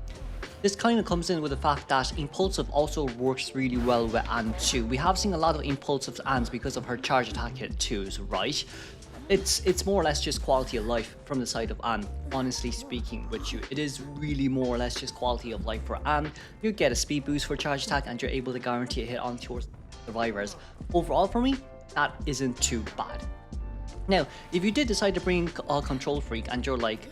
This kind of comes in with the fact that Impulsive also works really well with Anne too. We have seen a lot of Impulsive Annes because of her charge attack hit 2s, right? It's more or less just quality of life from the side of Anne, honestly speaking with you. It is really more or less just quality of life for Anne. You get a speed boost for charge attack and you're able to guarantee a hit on your survivors. Overall for me, that isn't too bad. Now, if you did decide to bring a Control Freak and you're like,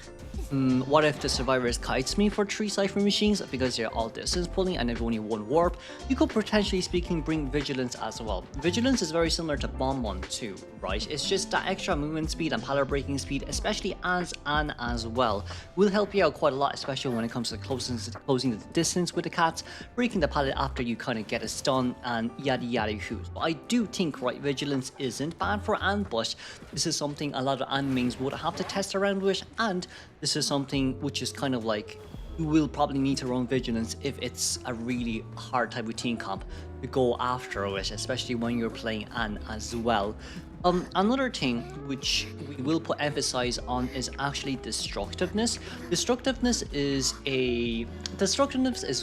what if the survivors kites me for 3 cipher machines because they're all distance pulling and there's only 1 warp? You could potentially speaking bring Vigilance as well. Vigilance is very similar to Bonbon too, right? It's just that extra movement speed and pallet breaking speed, especially as Anne as well, will help you out quite a lot, especially when it comes to closing the distance with the cats, breaking the pallet after you kind of get a stun and yada yada who's. But I do think, right, Vigilance isn't bad for Anne, but this is something a lot of Anne mains would have to test around with, and this is something which is kind of like you will probably need to run Vigilance if it's a really hard type of team comp to go after it, especially when you're playing Anne as well. Another thing which we will put emphasis on is actually destructiveness. Destructiveness is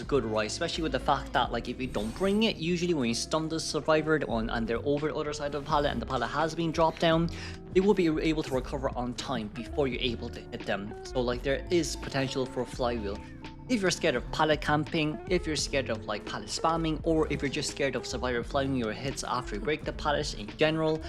good, right? Especially with the fact that like if you don't bring it, usually when you stun the survivor and they're over the other side of the pallet and the pallet has been dropped down, they will be able to recover on time before you're able to hit them. So like there is potential for a flywheel. If you're scared of pallet camping, if you're scared of like pallet spamming, or if you're just scared of survivor flying your hits after you break the pallet in general,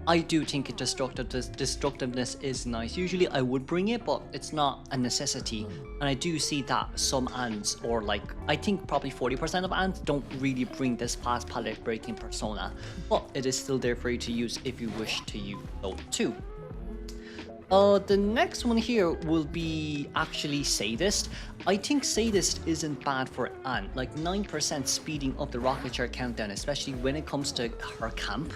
I do think destructiveness is nice. Usually I would bring it, but it's not a necessity. And I do see that some Annes, or like I think probably 40% of Annes, don't really bring this fast pallet breaking persona. But it is still there for you to use if you wish to use those too. The next one here will be actually Sadist. I think Sadist isn't bad for Anne. Like 9% speeding up the rocket chair countdown, especially when it comes to her camp.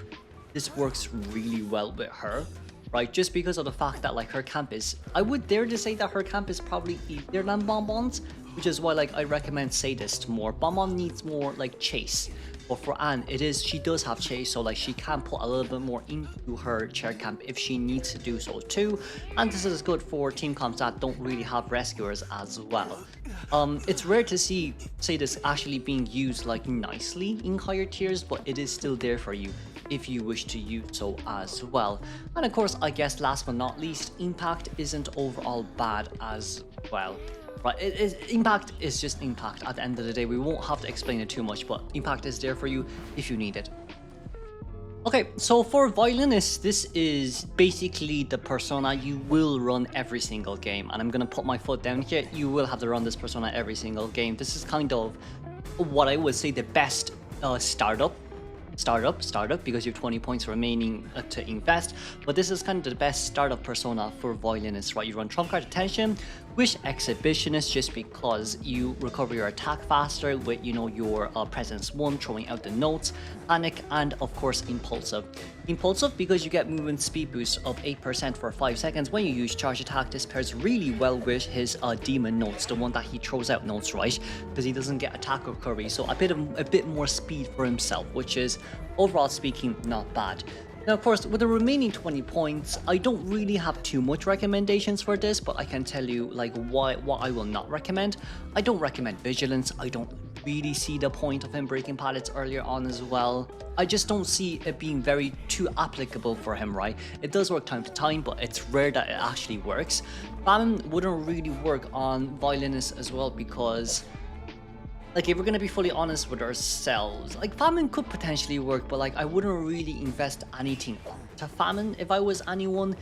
This works really well with her, right? Just because of the fact that like her camp is, I would dare to say that her camp is probably easier than Bonbon's, which is why like I recommend Sadist more. Bonbon needs more like chase. But for Anne, she does have chase, so like she can put a little bit more into her chair camp if she needs to do so too. And this is good for team comps that don't really have rescuers as well. It's rare to see this actually being used like nicely in higher tiers, but it is still there for you if you wish to use so as well. And of course, I guess last but not least, Impact isn't overall bad as well. Right, Impact is just Impact at the end of the day. We won't have to explain it too much, but Impact is there for you if you need it. Okay, so for Violinist, this is basically the persona you will run every single game. And I'm going to put my foot down here. You will have to run this persona every single game. This is kind of what I would say the best startup, because you have 20 points remaining to invest. But this is kind of the best startup persona for Violinist, right? You run Trump Card Attention, Wish Exhibitionist, just because you recover your attack faster with, you know, your Presence 1, throwing out the notes, Panic, and of course Impulsive. Impulsive because you get movement speed boost of 8% for 5 seconds when you use Charge Attack. This pairs really well with his Demon notes, the one that he throws out notes, right? Because he doesn't get attack recovery, so a bit more speed for himself, which is overall speaking not bad. Now, of course, with the remaining 20 points, I don't really have too much recommendations for this, but I can tell you like what I will not recommend. I don't recommend Vigilance. I don't really see the point of him breaking pallets earlier on as well. I just don't see it being very too applicable for him, right? It does work time to time, but it's rare that it actually works. Famine wouldn't really work on Violinist as well, because like, if we're gonna be fully honest with ourselves, like Famine could potentially work, but like I wouldn't really invest anything to Famine if I was anyone.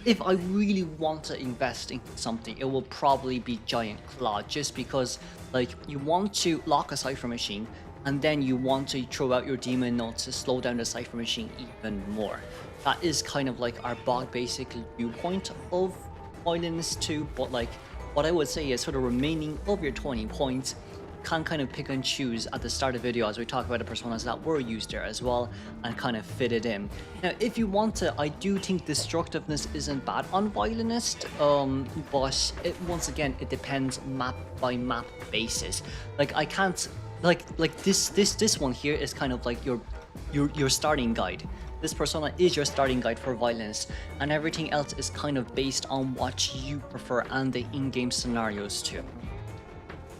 If I really want to invest in something, it will probably be Giant Claw, just because like you want to lock a Cypher Machine, and then you want to throw out your Demon Notes to slow down the Cypher Machine even more. That is kind of like our basic viewpoint of Violinist 2, but like what I would say is for the remaining of your 20 points, can kind of pick and choose at the start of the video as we talk about the personas that were used there as well, and kind of fit it in. Now, if you want to, I do think Destructiveness isn't bad on Violinist, but once again, it depends map by map basis. Like I can't, like this one here is kind of like your starting guide. This persona is your starting guide for Violinist, and everything else is kind of based on what you prefer and the in-game scenarios too.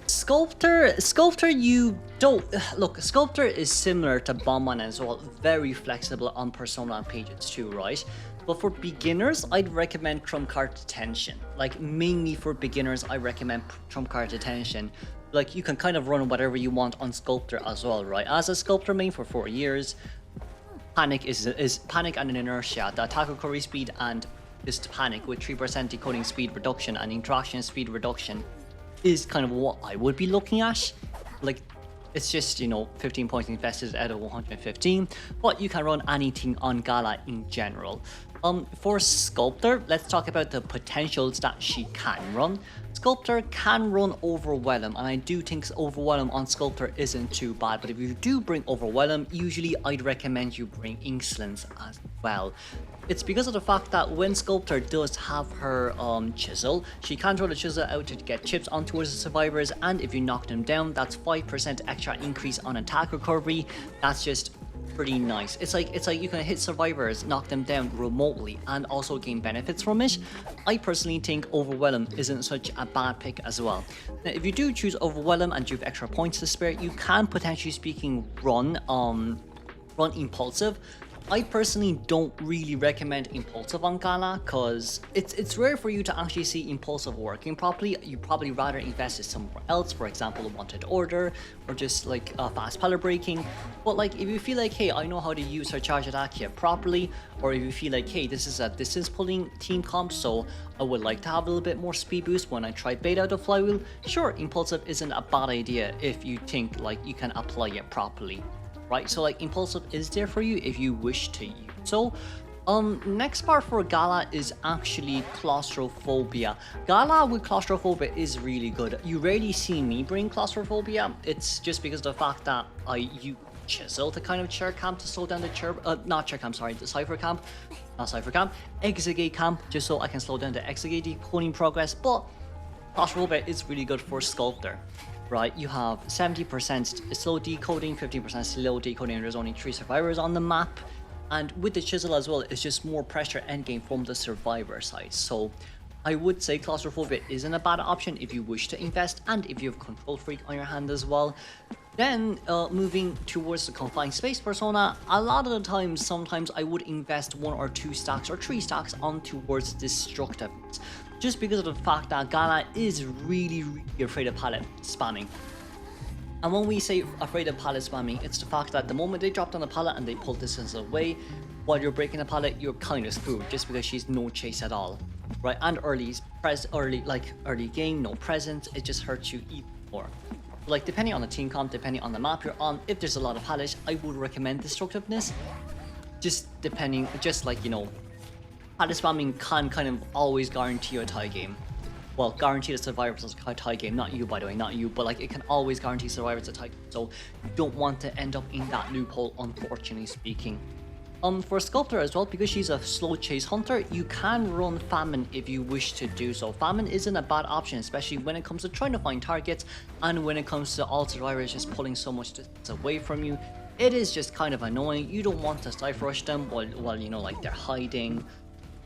Sculptor, you don't look. Sculptor is similar to Bonbon as well, very flexible on persona and pages too, right? But for beginners, I'd recommend Trump Card Attention. Like mainly for beginners, I recommend Trump Card Attention. Like you can kind of run whatever you want on Sculptor as well, right? As a Sculptor main for 4 years, Panic is Panic and an Inertia, the attack recovery speed, and just Panic with 3% decoding speed reduction and interaction speed reduction is kind of what I would be looking at. Like it's just, you know, 15 points invested out of 115, but you can run anything on Gala in general. For Sculptor, let's talk about the potentials that she can run. Sculptor can run Overwhelm, and I do think Overwhelm on Sculptor isn't too bad, but if you do bring Overwhelm, usually I'd recommend you bring Insolence as well. It's because of the fact that when Sculptor does have her Chisel, she can throw the Chisel out to get chips onto the survivors, and if you knock them down, that's 5% extra increase on attack recovery. That's just pretty nice. It's like you can hit survivors, knock them down remotely, and also gain benefits from it. I personally think Overwhelm isn't such a bad pick as well. Now, if you do choose Overwhelm and you have extra points to spare, you can potentially speaking run Impulsive. I personally don't really recommend Impulsive on Gala, because it's rare for you to actually see Impulsive working properly. You probably rather invest it somewhere else, for example, a Wanted Order, or just like fast pallet breaking. But like if you feel like, hey, I know how to use her Charge Attack here properly, or if you feel like, hey, this is a distance pulling team comp, so I would like to have a little bit more speed boost when I try bait out the flywheel, sure, Impulsive isn't a bad idea if you think like you can apply it properly. Right, so like Impulsive is there for you if you wish to use so. Next part for Gala is actually claustrophobia. Gala with claustrophobia is really good. You rarely see me bring claustrophobia. It's just because of the fact that I use Chisel to kind of chair camp to slow down the not chair camp, sorry, the Cypher camp, not Cypher camp, Exegate camp, just so I can slow down the Exegate decoding progress. But claustrophobia is really good for Sculptor. Right, you have 70% slow decoding, 15% slow decoding, and there's only 3 survivors on the map. And with the Chisel as well, it's just more pressure endgame from the survivor side. So I would say claustrophobia isn't a bad option if you wish to invest and if you have Control Freak on your hand as well. Then moving towards the confined space persona, a lot of the times, sometimes I would invest 1 or 2 stacks or 3 stacks on towards destructiveness. Just because of the fact that Gala is really afraid of pallet spamming. And when we say afraid of pallet spamming, it's the fact that the moment they drop down the pallet and they pull distance away, while you're breaking the pallet, you're kind of screwed just because she's no chase at all, right? And early game, no presence, it just hurts you even more. Like depending on the team comp, depending on the map you're on, if there's a lot of pallet, I would recommend destructiveness. Just like, you know, pallet spamming can kind of always guarantee you a tie game. Well, guarantee the survivors a tie game, not you by the way, not you, but like it can always guarantee survivors a tie game, so you don't want to end up in that loophole, unfortunately speaking. For Sculptor as well, because she's a slow chase hunter, you can run Famine if you wish to do so. Famine isn't a bad option, especially when it comes to trying to find targets and when it comes to all survivors just pulling so much distance away from you. It is just kind of annoying. You don't want to Cypher rush them while you know, like they're hiding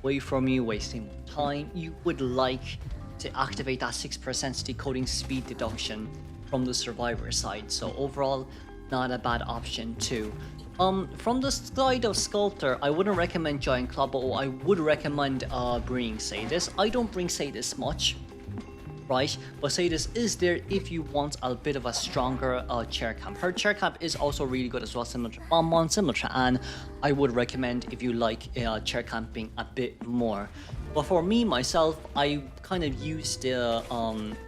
away from you, wasting time. You would like to activate that 6% decoding speed deduction from the survivor side. So overall, not a bad option too. From the side of Sculptor, I wouldn't recommend Giant Club, but I would recommend bringing Sadis. I don't bring Sadis much, right? But Sadis is there if you want a bit of a stronger chair camp. Her chair camp is also really good as well, similar to Bonbon, similar to Anne. I would recommend if you like chair camping a bit more. But for me, myself, I kind of use the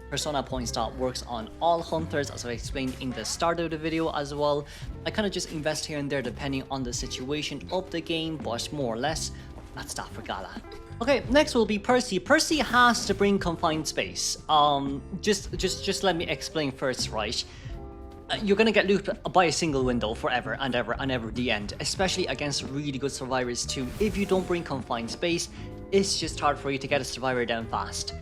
persona points that works on all hunters, as I explained in the start of the video as well. I kind of just invest here and there depending on the situation of the game, but more or less, that's that for Gala. Okay, next will be Percy. Percy has to bring confined space. Just let me explain first, right? You're gonna get looped by a single window forever and ever the end, especially against really good survivors too. If you don't bring confined space, it's just hard for you to get a survivor down fast.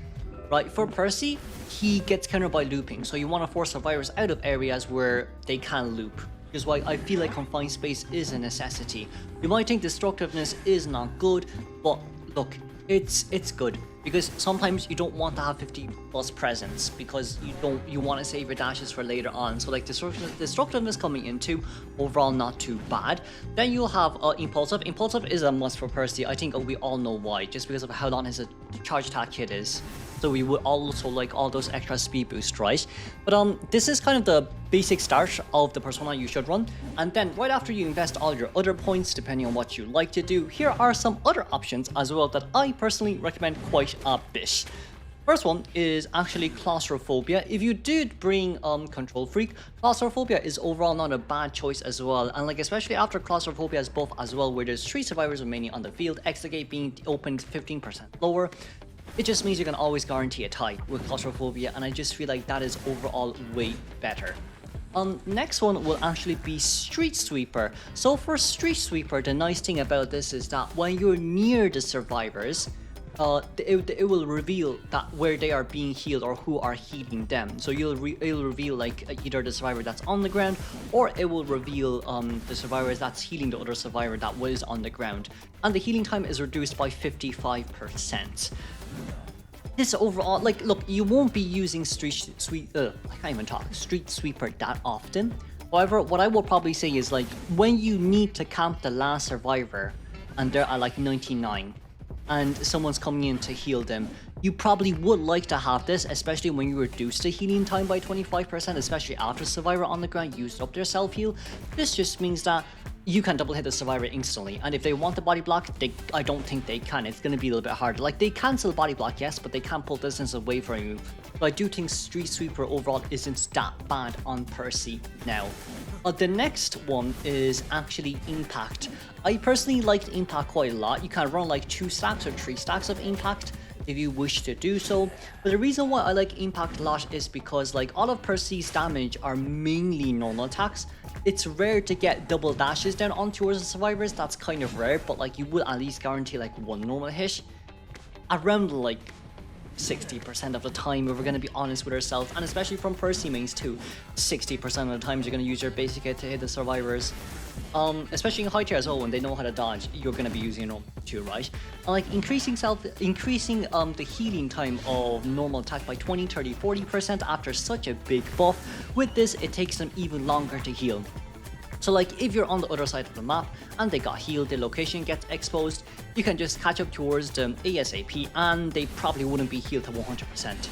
Right, for Percy, he gets countered by looping, so you want to force survivors out of areas where they can loop. Which is why I feel like confined space is a necessity. You might think destructiveness is not good, but look, it's good. Because sometimes you don't want to have 50 plus presence because you want to save your dashes for later on. So like destructiveness coming into, overall not too bad. Then you'll have impulsive. Impulsive is a must for Percy. I think we all know why, just because of how long his charge attack kit is. So we would also like all those extra speed boosts, right? But this is kind of the basic start of the persona you should run. And then right after you invest all your other points, depending on what you like to do, here are some other options as well that I personally recommend quite a bit. First one is actually claustrophobia. If you did bring Control Freak, claustrophobia is overall not a bad choice as well. And like especially after claustrophobia buff as well, where there's 3 survivors remaining on the field, Exegate being opened 15% lower. It just means you can always guarantee a tie with claustrophobia, and I just feel like that is overall way better. Next one will actually be Street Sweeper. So for Street Sweeper, the nice thing about this is that when you're near the survivors, it will reveal that where they are being healed or who are healing them. So it'll reveal like either the survivor that's on the ground, or it will reveal the survivors that's healing the other survivor that was on the ground. And the healing time is reduced by 55%. This overall, like, look, you won't be using Street Sweeper that often. However, what I will probably say is like when you need to camp the last survivor and they're at like 99 and someone's coming in to heal them, you probably would like to have this, especially when you reduce the healing time by 25%, especially after survivor on the ground used up their self heal. This just means that you can double hit the survivor instantly, and if they want the body block, I don't think they can. It's going to be a little bit harder. Like, they can still body block, yes, but they can't pull distance away from you So I do think Street Sweeper overall isn't that bad on Percy now. The next one is actually Impact. I personally liked Impact quite a lot. You can run like 2 stacks or 3 stacks of Impact if you wish to do so. But the reason why I like Impact a lot is because like all of Percy's damage are mainly normal attacks. It's rare to get double dashes down onto yours survivors. That's kind of rare, but like you will at least guarantee like 1 normal hit around like 60% of the time, if we're going to be honest with ourselves, and especially from Percy mains too. 60% of the times you're going to use your basic hit to hit the survivors. Especially in high tier as well, when they know how to dodge, you're going to be using it too, right? And like increasing the healing time of normal attack by 20, 30, 40% after such a big buff. With this, it takes them even longer to heal. So like if you're on the other side of the map and they got healed, the location gets exposed, you can just catch up towards them ASAP and they probably wouldn't be healed to 100%.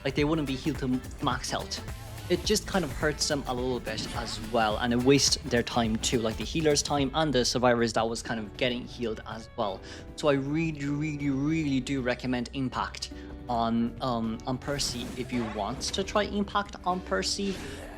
Like they wouldn't be healed to max health. It just kind of hurts them a little bit as well, and it wastes their time too, like the healer's time and the survivors that was kind of getting healed as well. So I really do recommend Impact on Percy if you want to try Impact on Percy.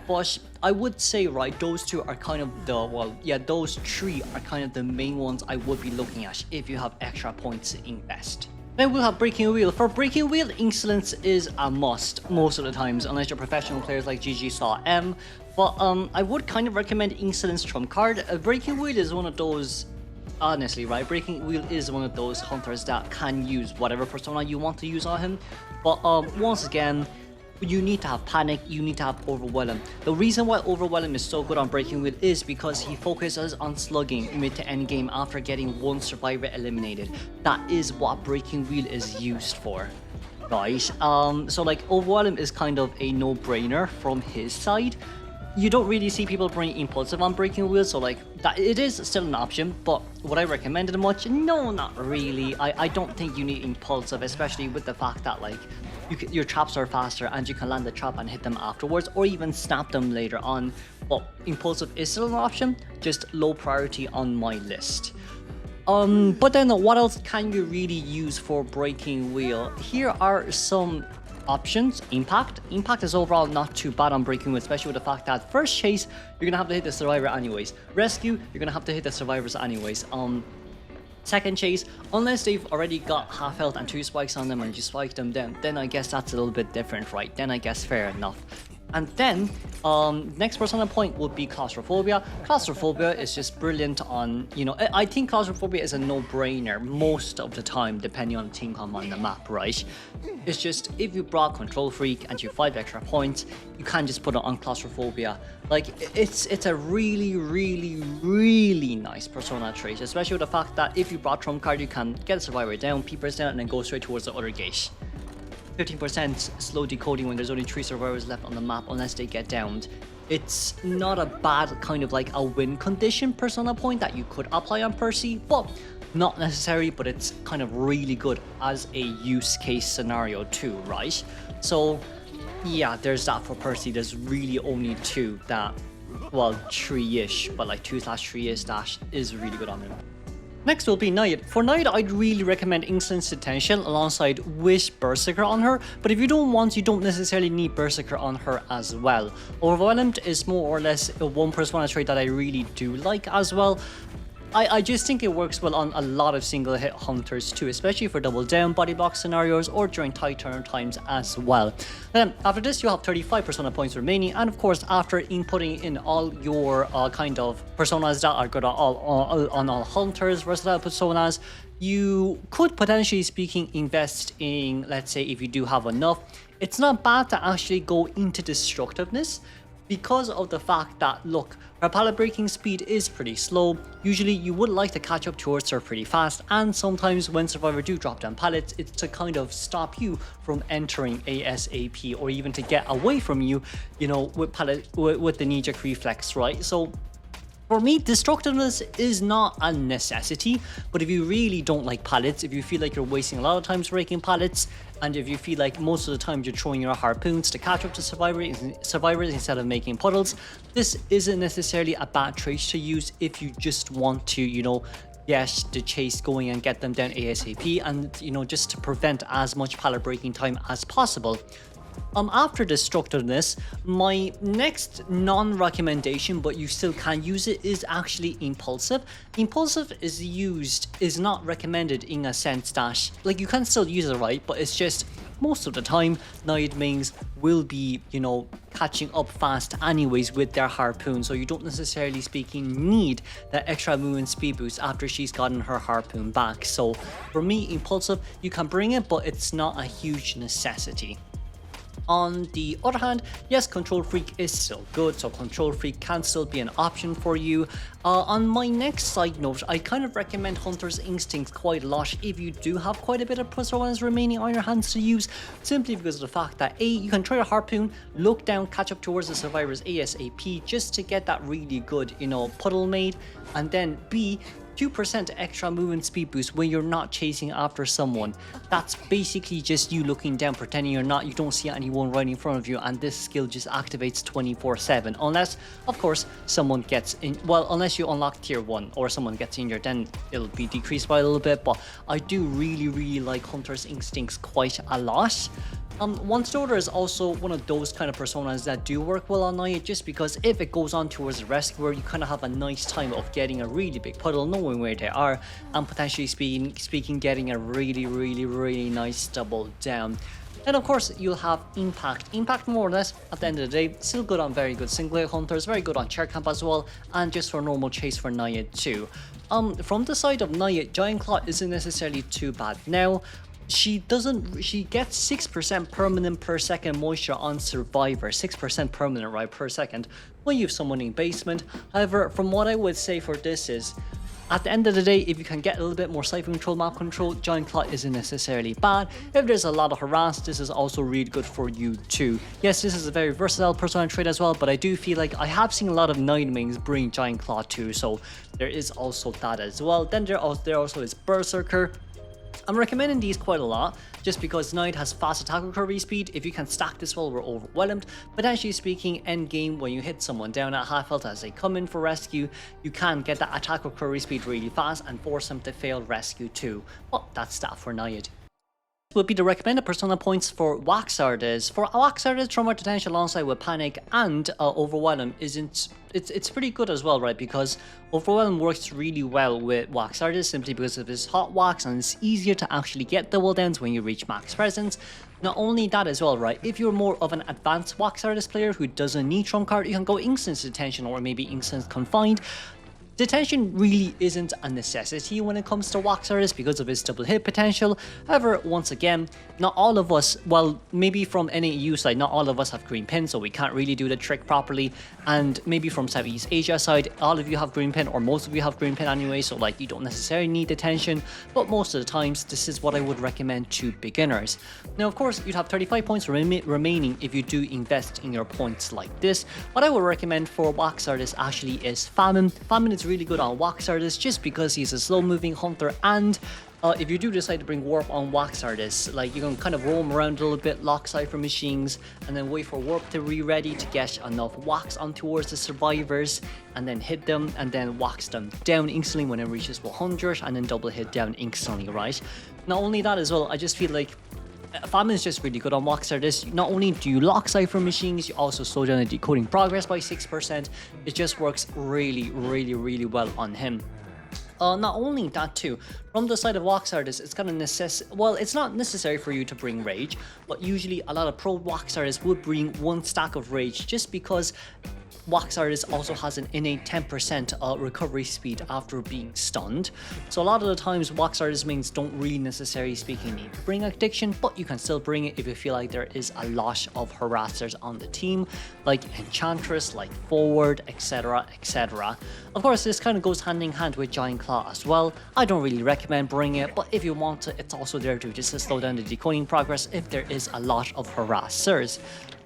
But I would say, right, those two are kind of those 3 are kind of the main ones I would be looking at if you have extra points to invest. Then we'll have Breaking Wheel. For Breaking Wheel, Insolence is a must most of the times, unless you're professional players like GG Saw M. But I would kind of recommend Insolence trump card. Breaking Wheel is one of those, honestly, right? Breaking Wheel is one of those hunters that can use whatever persona you want to use on him. But once again, you need to have Panic, you need to have Overwhelm. The reason why Overwhelm is so good on Breaking Wheel is because he focuses on slugging mid to end game after getting 1 survivor eliminated. That is what Breaking Wheel is used for, right? So like Overwhelm is kind of a no-brainer from his side. You don't really see people bring Impulsive on Breaking Wheel, so like that it is still an option, but would I recommend it much? No, not really. I don't think you need Impulsive, especially with the fact that like your traps are faster and you can land the trap and hit them afterwards, or even snap them later on. But Impulsive is still an option, just low priority on my list. But then what else can you really use for Breaking Wheel? Here are some options. Impact is overall not too bad on Breaking Wheel, especially with the fact that first chase you're gonna have to hit the survivor anyways. Rescue, you're gonna have to hit the survivors anyways. Second chase, unless they've already got half health and 2 spikes on them and you spike them down, then I guess that's a little bit different, right? Then I guess fair enough. And then, next persona point would be Claustrophobia. Claustrophobia is just brilliant on, you know, I think Claustrophobia is a no-brainer most of the time, depending on the team comp on the map, right? It's just, if you brought Control Freak and you 5 extra points, you can just put it on Claustrophobia. Like, it's a really nice persona trait, especially with the fact that if you brought Trump card, you can get a survivor down, peepers down, and then go straight towards the other gate. 15% slow decoding when there's only 3 survivors left on the map unless they get downed. It's not a bad kind of like a win condition persona point that you could apply on Percy, but not necessary, but it's kind of really good as a use case scenario too, right? So yeah, there's that for Percy. There's really only 2 that, well, 3-ish, but like 2/3-ish that is really good on him. Next will be Naiad. For Naiad, I'd really recommend Insolence Potential alongside with Berserker on her, but if you don't necessarily need Berserker on her as well. Overwhelmed is more or less a one persona trait that I really do like as well. I just think it works well on a lot of single hit hunters too, especially for double down body block scenarios or during tight turn times as well. Then after this you have 35 persona points remaining, and of course after inputting in all your kind of personas that are good on all hunters, versatile personas, you could potentially speaking invest in, let's say if you do have enough, it's not bad to actually go into destructiveness, because of the fact that, look, her pallet breaking speed is pretty slow. Usually you would like to catch up towards her pretty fast, and sometimes when survivor do drop down pallets, it's to kind of stop you from entering ASAP, or even to get away from you, you know, with the knee-jerk reflex, right? So for me, destructiveness is not a necessity, but if you really don't like pallets, if you feel like you're wasting a lot of time breaking pallets, and if you feel like most of the time you're throwing your harpoons to catch up to survivors instead of making puddles, this isn't necessarily a bad trait to use if you just want to, you know, get the chase going and get them down ASAP, and, you know, just to prevent as much pallet breaking time as possible. After destructiveness, my next non-recommendation, but you still can use it, is actually impulsive. Impulsive is not recommended in a sense that, like, you can still use it, right? But it's just most of the time, Naiad mains will be, catching up fast anyways with their harpoon, so you don't necessarily speaking need that extra movement speed boost after she's gotten her harpoon back. So for me, impulsive, you can bring it, but it's not a huge necessity. On the other hand, yes, Control Freak is still good, so Control Freak can still be an option for you. On my next side note, I kind of recommend Hunter's Instinct quite a lot if you do have quite a bit of personas remaining on your hands to use, simply because of the fact that A, you can try a harpoon, look down, catch up towards the survivors ASAP just to get that really good, puddle made, and then B, 2% extra movement speed boost when you're not chasing after someone. That's basically just you looking down, pretending you don't see anyone right in front of you, and this skill just activates 24/7, unless of course someone gets in, well, unless you unlock tier 1 or someone gets injured, then it'll be decreased by a little bit. But I do really like Hunter's Instincts quite a lot. Once Daughter is also one of those kind of personas that do work well on Naiad, just because if it goes on towards the rescuer, you kind of have a nice time of getting a really big puddle, knowing where they are, and potentially speaking getting a really nice double down. Then of course you'll have Impact. Impact, more or less, at the end of the day, still good on very good single hunters, very good on chair camp as well, and just for normal chase for Naiad too. From the side of Naiad, Giant Claw isn't necessarily too bad. Now, she gets 6% permanent per second moisture on survivor, 6% permanent right per second when you have someone in basement. However, from what I would say for this is, at the end of the day, if you can get a little bit more siphon control, map control, Giant Claw isn't necessarily bad. If there's a lot of harass, this is also really good for you too. Yes, this is a very versatile persona trait as well, but I do feel like I have seen a lot of Naiad mains bring Giant Claw too, so there is also that as well. Then there also is Berserker. I'm recommending these quite a lot, just because Naiad has fast attack recovery speed. If you can stack this well, we're overwhelmed. Potentially speaking, end game, when you hit someone down at half health as they come in for rescue, you can get that attack recovery speed really fast and force them to fail rescue too. But that's that for Naiad. Would be the recommended persona points for Wax Artist. For Wax Artist, Trauma Potential alongside with Panic and Overwhelm it's pretty good as well, right? Because Overwhelm works really well with Wax Artist simply because of his hot wax, and it's easier to actually get double downs when you reach max presence. Not only that as well, right? If you're more of an advanced Wax Artist player who doesn't need Trump card, you can go Instant Detention or maybe Instant Confined. Detention really isn't a necessity when it comes to Wax Artist because of his double hit potential. However, once again, not all of us, well, maybe from NAU side, not all of us have green pin, so we can't really do the trick properly. And maybe from Southeast Asia side, all of you have green pin, or most of you have green pin anyway, so like you don't necessarily need detention. But most of the times, this is what I would recommend to beginners. Now, of course, you'd have 35 points remaining if you do invest in your points like this. What I would recommend for Wax Artist actually is Famine. Famine is really good on Wax Artist just because he's a slow moving hunter, and if you do decide to bring Warp on Wax Artist, like you can kind of roam around a little bit, lock Cypher machines, and then wait for Warp to re-ready to get enough wax on towards the survivors, and then hit them, and then wax them down instantly when it reaches 100, and then double hit down instantly, right? Not only that as well, I just feel like Famine is just really good on Wax Artist. Not only do you lock Cypher machines, you also slow down the decoding progress by 6%. It just works really well on him. Not only that too, from the side of Wax Artists, it's kind of well, it's not necessary for you to bring Rage, but usually a lot of pro Wax Artists would bring one stack of Rage just because Wax Artist also has an innate 10% recovery speed after being stunned. So a lot of the times Wax Artist mains don't really necessarily speaking need to bring Addiction, but you can still bring it if you feel like there is a lot of harassers on the team, like Enchantress, like Forward, etc, etc. Of course, this kind of goes hand in hand with Giant Claw as well. I don't really recommend bringing it, but if you want to, it's also there too, just to slow down the decoding progress if there is a lot of harassers.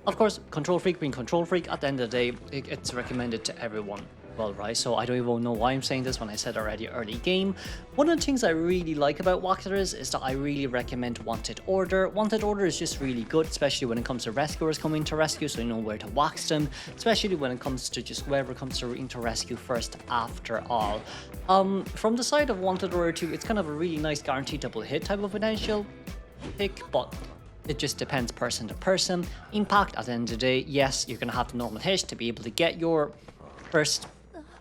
Of course, Control Freak being Control Freak, at the end of the day, it's recommended to everyone. Well, right, so I don't even know why I'm saying this when I said already early game. One of the things I really like about Wax Artist is that I really recommend Wanted Order. Wanted Order is just really good, especially when it comes to rescuers coming to rescue, so you know where to wax them, especially when it comes to just whoever comes to into rescue first after all. From the side of Wanted Order 2, it's kind of a really nice guaranteed double hit type of potential pick, but it just depends person to person. Impact, at the end of the day, yes, you're going to have the normal hit to be able to get your first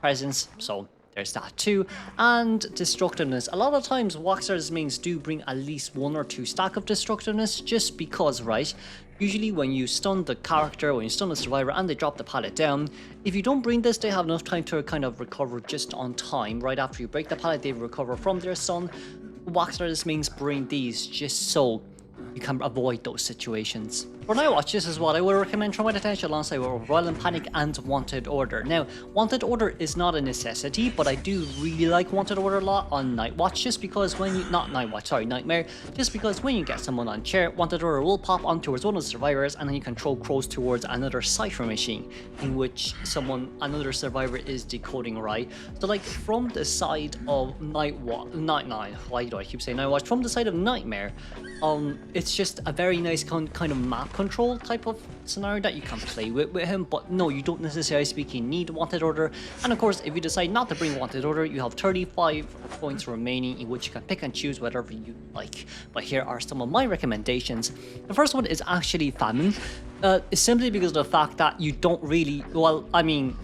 presence, so there's that too. And destructiveness, a lot of times Waxer's mains do bring at least 1 or 2 stack of destructiveness, just because, right, usually when you stun the character, when you stun the survivor and they drop the pallet down, if you don't bring this, they have enough time to kind of recover just on time. Right after you break the pallet, they recover from their stun. Waxer's mains bring these just so you can avoid those situations. For NightWatch, this is what I would recommend trying to attention alongside with Royal and Panic and Wanted Order. Now, Wanted Order is not a necessity, but I do really like Wanted Order a lot on NightWatch, just because when you, not NightWatch, sorry, Nightmare, just because when you get someone on chair, Wanted Order will pop on towards one of the survivors, and then you can throw crows towards another cipher machine, in which another survivor is decoding, right? So like, from the side of why do I keep saying NightWatch? From the side of Nightmare, it's just a very nice kind of map control type of scenario that you can play with him, but no, you don't necessarily speaking need Wanted Order. And of course, if you decide not to bring Wanted Order, you have 35 points remaining in which you can pick and choose whatever you like. But here are some of my recommendations. The first one is actually Famine, simply because of the fact that you don't really, well, I mean,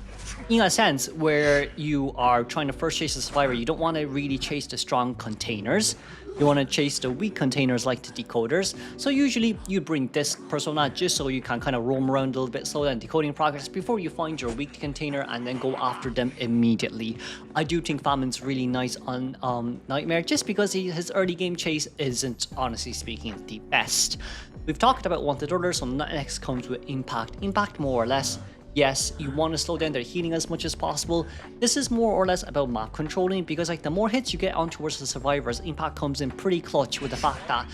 in a sense, where you are trying to first chase the survivor, you don't want to really chase the strong containers. You want to chase the weak containers like the decoders. So usually you bring this persona just so you can kind of roam around a little bit, slow down decoding progress before you find your weak container and then go after them immediately. I do think Famine's really nice on Nightmare, just because his early game chase isn't, honestly speaking, the best. We've talked about Wanted Order, so next comes with Impact. Impact, more or less, yes, you want to slow down their healing as much as possible. This is more or less about map controlling, because like the more hits you get on towards the survivors, Impact comes in pretty clutch with the fact that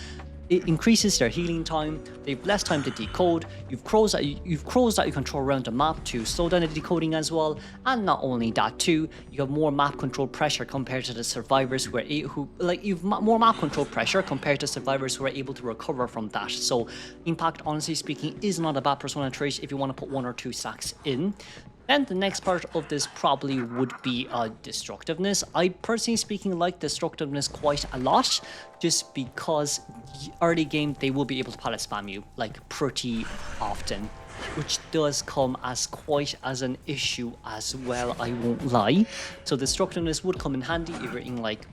it increases their healing time, they have less time to decode, you've crows that you can throw around the map to slow down the decoding as well, and not only that too, you have more map control pressure compared to the survivors you've more map control pressure compared to survivors who are able to recover from that. So Impact, honestly speaking, is not a bad persona trait if you want to put 1 or 2 stacks in. Then the next part of this probably would be Destructiveness. I personally speaking like Destructiveness quite a lot, just because early game they will be able to pallet spam you like pretty often, which does come as quite as an issue as well, I won't lie. So Destructiveness would come in handy if you're in like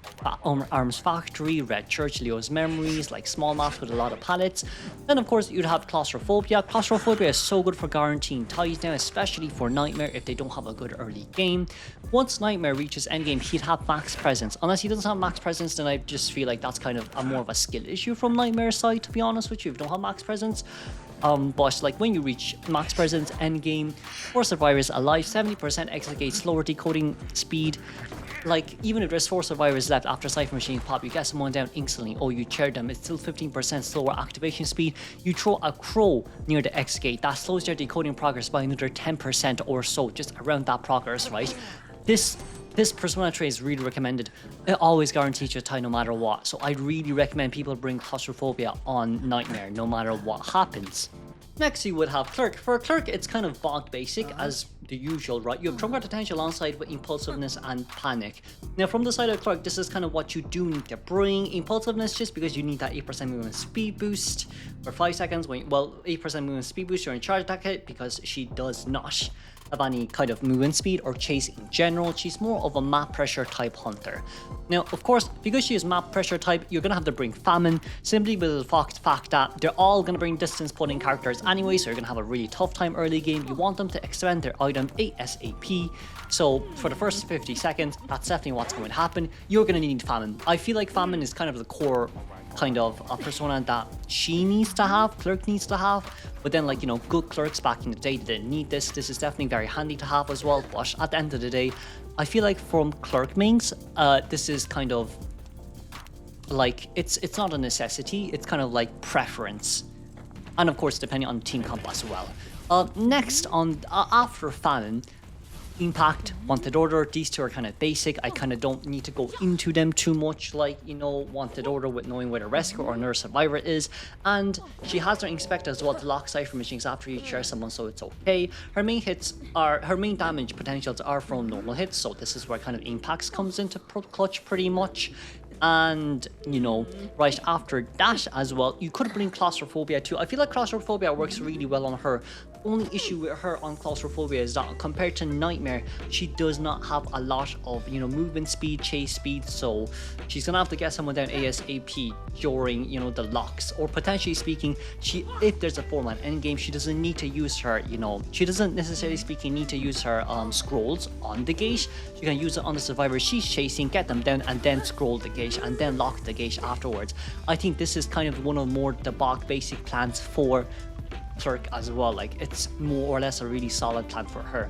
Arms Factory, Red Church, Leo's Memories, like small maps with a lot of pallets. Then of course you'd have Claustrophobia. Claustrophobia is so good for guaranteeing ties now, especially for Nightmare if they don't have a good early game. Once Nightmare reaches endgame, he'd have max presence. Unless he doesn't have max presence, then I just feel like that's kind of more of a skill issue from Nightmare's side, to be honest with you, if you don't have max presence. But like when you reach max presence endgame, for survivors alive, 70% execute slower decoding speed. Like even if there's 4 survivors left after Cypher Machine pop, you get someone down instantly, or you chair them, it's still 15% slower activation speed. You throw a crow near the X gate, that slows their decoding progress by another 10% or so, just around that progress, right? This persona trait is really recommended. It always guarantees you a tie no matter what. So I'd really recommend people bring Claustrophobia on Nightmare no matter what happens. Next you would have Clerk. For Clerk, it's kind of bog basic as the usual, right? You have Trunk Attention alongside with Impulsiveness and Panic. Now from the side of Clerk, this is kind of what you do need to bring. Impulsiveness just because you need that 8% movement speed boost for 5 seconds. 8% movement speed boost during charge attack hit, because she does not have any kind of movement speed or chase in general. She's more of a map pressure type hunter. Now, of course, because she is map pressure type, you're gonna have to bring Famine, simply with the fact that they're all gonna bring distance pulling characters anyway, so you're gonna have a really tough time early game. You want them to expend their item ASAP. So for the first 50 seconds, that's definitely what's going to happen. You're gonna need Famine. I feel like Famine is kind of the core kind of a persona that she needs to have, Clerk needs to have. But then, like, you know, good Clerks back in the day didn't need this. This is definitely very handy to have as well. But at the end of the day, I feel like from Clerk mains, this is kind of like, it's not a necessity, it's kind of like preference. And of course, depending on team comp as well. Next on, after Famine, Impact, Wanted Order, these two are kind of basic. I kind of don't need to go into them too much, like, you know, Wanted Order with knowing where the rescuer or another survivor is. And she has her Inspector as well to lock Cypher Machines after you share someone, so it's okay. Her main damage potentials are from normal hits, so this is where kind of Impacts comes into clutch pretty much. And, you know, right after that as well, you could bring Claustrophobia too. I feel like Claustrophobia works really well on her. Only issue with her on Claustrophobia is that compared to Nightmare, she does not have a lot of, you know, movement speed, chase speed, so she's gonna have to get someone down ASAP during, you know, the locks, or potentially speaking, if there's a 4-man endgame, she doesn't need to use her, you know, she doesn't necessarily speaking need to use her scrolls on the gate. She can use it on the survivors she's chasing, get them down, and then scroll the gate, and then lock the gate afterwards. I think this is kind of one of more the basic plans for Clerk as well. Like, it's more or less a really solid plan for her.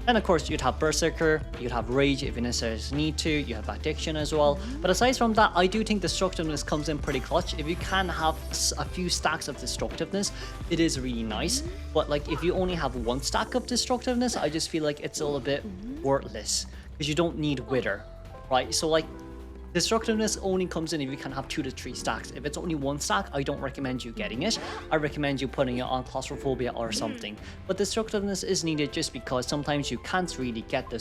And of course, you'd have Berserker, you'd have Rage if you necessarily need to, you have Addiction as well. But aside from that, I do think Destructiveness comes in pretty clutch. If you can have a few stacks of Destructiveness, it is really nice. But like, if you only have one stack of Destructiveness, I just feel like it's a little bit worthless, because you don't need Wither, right? So like, Destructiveness only comes in if you can have 2 to 3 stacks. If it's only 1 stack, I don't recommend you getting it. I recommend you putting it on Claustrophobia or something. But Destructiveness is needed just because sometimes you can't really get the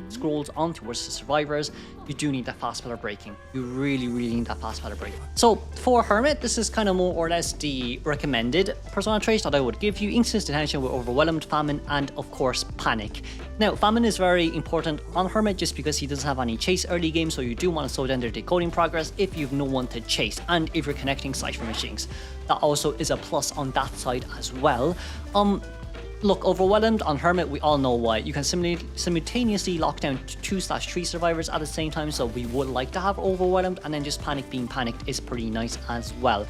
scrolls on towards the survivors. You do need that fast pillar breaking. You really need that fast pillar breaking. So for Hermit, this is kind of more or less the recommended persona traits that I would give you. Instant detention with Overwhelmed, Famine, and of course Panic. Now, Famine is very important on Hermit just because he doesn't have any chase early game, so you do want to slow down their decoding progress if you've no one to chase, and if you're connecting cipher machines. That also is a plus on that side as well. Look, Overwhelmed on Hermit, we all know why. You can simultaneously lock down 2/3 survivors at the same time, so we would like to have Overwhelmed, and then just Panic being panicked is pretty nice as well.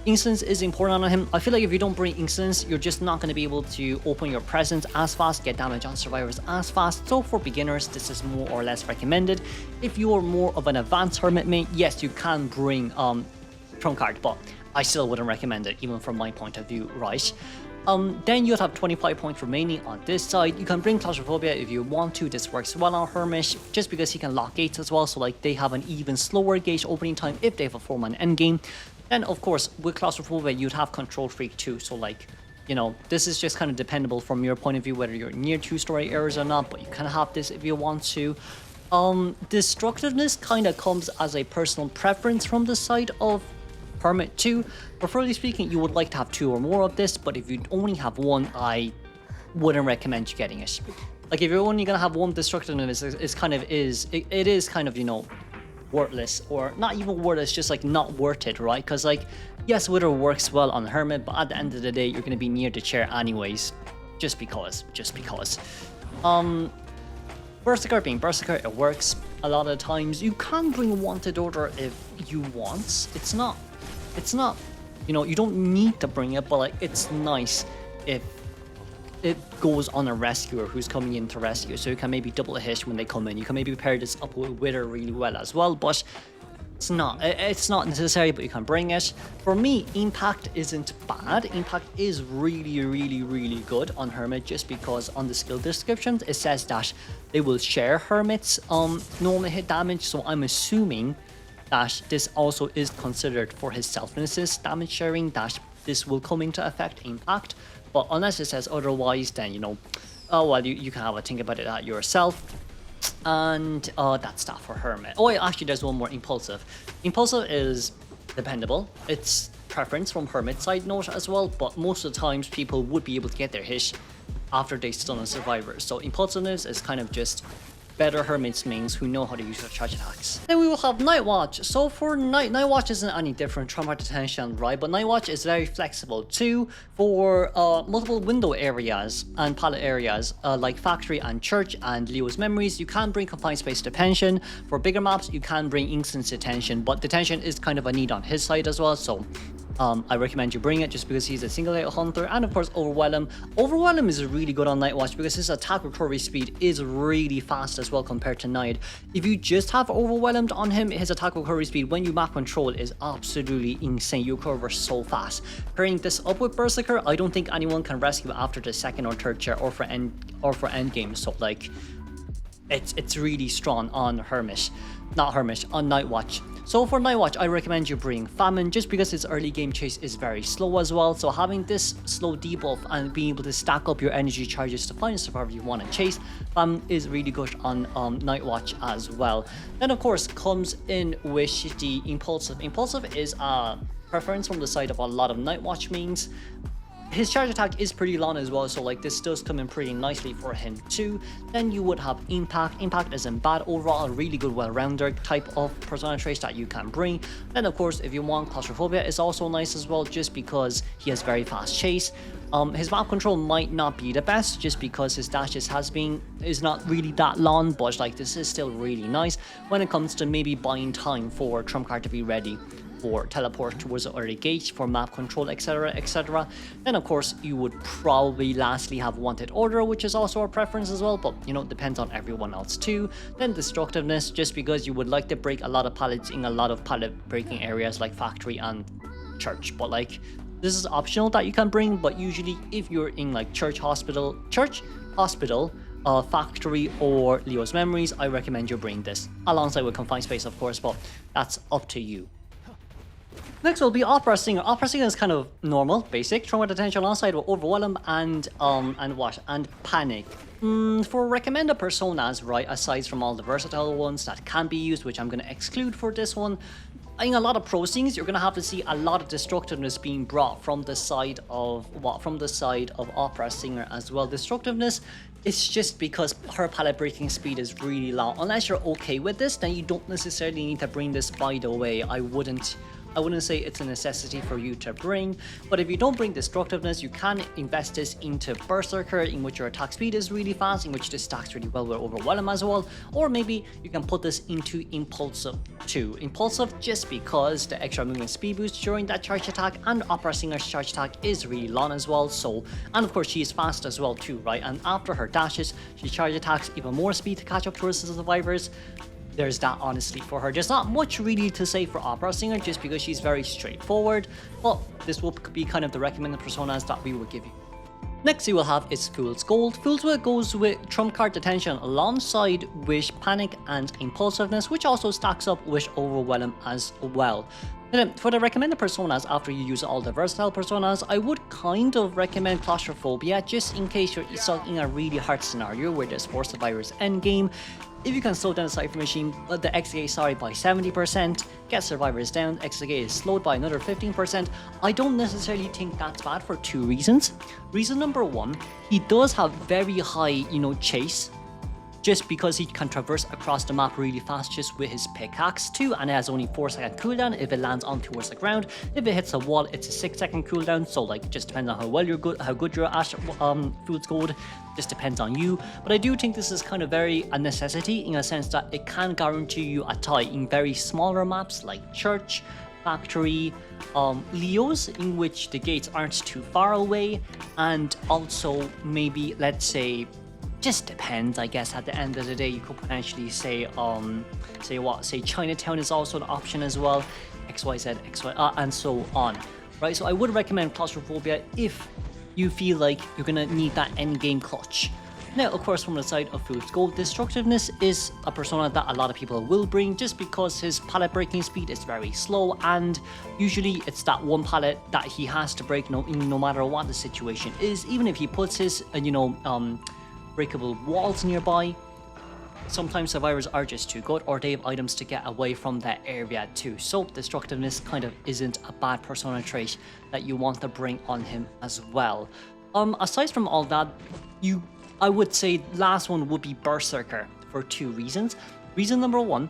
Instance is important on him. I feel like if you don't bring Instance, you're just not going to be able to open your presence as fast, get damage on survivors as fast. So for beginners, this is more or less recommended. If you're more of an advanced Hermit main, yes, you can bring Trump card, but I still wouldn't recommend it, even from my point of view, right? Then you'd have 25 points remaining on this side. You can bring Claustrophobia if you want to. This works well on Hermit, just because he can lock gates as well, so like they have an even slower gate opening time if they have a 4-man endgame. Then, of course, with Claustrophobia, you'd have Control Freak too. So, like, you know, this is just kind of dependable from your point of view, whether you're near 2-story areas or not, but you can have this if you want to. Destructiveness kind of comes as a personal preference from the side of Hermit too. Preferably speaking, you would like to have 2 or more of this, but if you only have 1, I wouldn't recommend you getting it. Like, if you're only going to have 1 Destructiveness, it is kind of, you know, worthless, or not even worthless, just like not worth it, right? Because like, yes, Wither works well on Hermit, but at the end of the day, you're going to be near the chair anyways, just because. Berserker being Berserker, it works a lot of times. You can bring Wanted Order if you want. It's not, you know, you don't need to bring it, but like, it's nice if it goes on a rescuer who's coming in to rescue, so you can maybe double a hit when they come in. You can maybe pair this up with Wither really well as well, but it's not necessary, but you can bring it. For me, Impact isn't bad. Impact is really good on Hermit, just because on the skill descriptions it says that they will share Hermit's normal hit damage, so I'm assuming that this also is considered for his self-nemesis damage sharing, that this will come into effect, Impact. But unless it says otherwise, then, you know, oh well, you can have a think about it yourself. And that's that for Hermit. Oh yeah, actually there's one more, Impulsive. Impulsive is dependable. It's preference from Hermit's side note as well, but most of the times people would be able to get their hit after they stun a survivor. So Impulsiveness is kind of just better Hermit's mains who know how to use their charge attacks. Then we will have NightWatch. So for NightWatch isn't any different from our detention, right? But NightWatch is very flexible too for multiple window areas and pallet areas like Factory and Church and Leo's Memories. You can bring Confined Space Detention. For bigger maps, you can bring Instance Detention, but Detention is kind of a need on his side as well, so I recommend you bring it just because he's a single layer hunter. And of course, Overwhelm. Overwhelm is really good on NightWatch because his attack recovery speed is really fast as well compared to Naiad. If you just have Overwhelmed on him, his attack recovery speed when you map control is absolutely insane. You recover so fast. Pairing this up with Berserker, I don't think anyone can rescue after the 2nd or 3rd chair or for endgame. So like, it's really strong on on NightWatch. So for NightWatch, I recommend you bring Famine just because its early game chase is very slow as well. So having this slow debuff and being able to stack up your energy charges to find a survivor you want to chase, Famine is really good on NightWatch as well. Then of course comes in with the Impulsive. Impulsive is a preference from the side of a lot of NightWatch mains. His charge attack is pretty long as well, so like this does come in pretty nicely for him too. Then you would have Impact. Impact isn't bad overall, a really good well-rounded type of persona trace that you can bring. Then of course if you want Claustrophobia is also nice as well, just because he has very fast chase. His map control might not be the best just because his dashes is not really that long, but like this is still really nice when it comes to maybe buying time for trump card to be ready for teleport towards the early gate for map control, etc, etc. Then of course you would probably lastly have Wanted Order, which is also a preference as well, but you know, depends on everyone else too. Then Destructiveness, just because you would like to break a lot of pallets in a lot of pallet breaking areas like factory and church, but like this is optional that you can bring, but usually if you're in like church, hospital, factory or Leo's Memories, I recommend you bring this alongside with Confined Space of course, but that's up to you. Next will be Opera Singer. Opera Singer is kind of normal, basic. Trauma Detention alongside with Overwhelm and Panic. For recommended personas, right, aside from all the versatile ones that can be used, which I'm going to exclude for this one, in a lot of pro scenes, you're going to have to see a lot of destructiveness being brought from the side of Opera Singer as well. Destructiveness, it's just because her pallet breaking speed is really long. Unless you're okay with this, then you don't necessarily need to bring this. By the way, I wouldn't say it's a necessity for you to bring, but if you don't bring Destructiveness, you can invest this into Berserker, in which your attack speed is really fast, in which this stacks really well with Overwhelm as well, or maybe you can put this into Impulsive too. Impulsive just because the extra movement speed boost during that charge attack, and Opera Singer's charge attack is really long as well, so, and of course she is fast as well too, right, and after her dashes, she charge attacks even more speed to catch up towards the survivors. There's that honestly for her. There's not much really to say for Opera Singer just because she's very straightforward, but this will be kind of the recommended personas that we will give you. Next you will have is Fool's Gold. Fool's Gold goes with Trump Card Detention alongside with Panic and Impulsiveness, which also stacks up with Overwhelm as well. Then for the recommended personas, after you use all the versatile personas, I would kind of recommend Claustrophobia just in case you're stuck in a really hard scenario where there's 4 survivors endgame. If you can slow down the Cypher Machine, let the XK by 70%, get survivors down, XK is slowed by another 15%, I don't necessarily think that's bad for 2 reasons. Reason number 1, he does have very high, chase, just because he can traverse across the map really fast just with his pickaxe too, and it has only 4-second cooldown if it lands on towards the ground. If it hits a wall, it's a 6-second cooldown, so like just depends on how good you're at Fool's Gold, just depends on you. But I do think this is kind of a necessity in a sense that it can guarantee you a tie in very smaller maps like church, factory, Leo's, in which the gates aren't too far away, and also maybe, let's say, just depends, I guess. At the end of the day, you could potentially say Chinatown is also an option as well, XYZ, and so on, right? So I would recommend Claustrophobia if you feel like you're gonna need that end game clutch. Now, of course, from the side of Fool's Gold, Destructiveness is a persona that a lot of people will bring just because his pallet breaking speed is very slow, and usually it's that one pallet that he has to break no matter what the situation is. Even if he puts his, breakable walls nearby, sometimes survivors are just too good, or they have items to get away from that area too. So Destructiveness kind of isn't a bad persona trait that you want to bring on him as well. Aside from all that, I would say last one would be Berserker for 2 reasons. Reason number 1,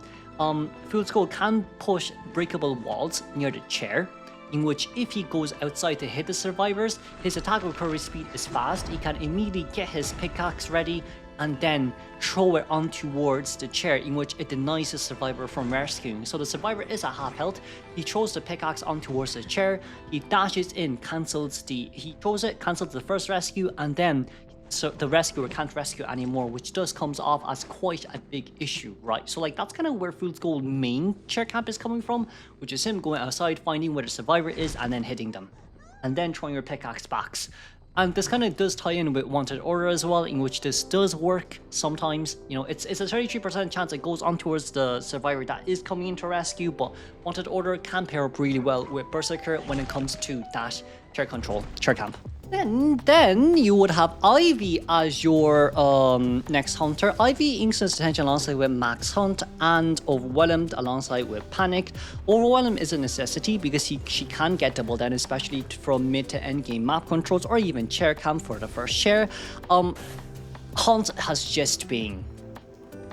Fool's Gold can push breakable walls near the chair, in which if he goes outside to hit the survivors, his attack recovery speed is fast. He can immediately get his pickaxe ready and then throw it on towards the chair, in which it denies the survivor from rescuing. So the survivor is at half health, he throws the pickaxe on towards the chair, he dashes in, cancels the first rescue, and then so the rescuer can't rescue anymore, which does comes off as quite a big issue, right? So like that's kind of where Fool's Gold main chair camp is coming from, which is him going outside, finding where the survivor is, and then hitting them, and then throwing your pickaxe And this kind of does tie in with Wanted Order as well, in which this does work sometimes. You know, it's a 33% chance it goes on towards the survivor that is coming in to rescue, but Wanted Order can pair up really well with Berserker when it comes to that chair control, chair camp. Then you would have Ivy as your next hunter. Ivy instance detention alongside with Max Hunt and Overwhelmed alongside with Panic. Overwhelmed is a necessity because she can get double down, especially from mid to end game map controls or even chair camp for the first chair. Hunt has just been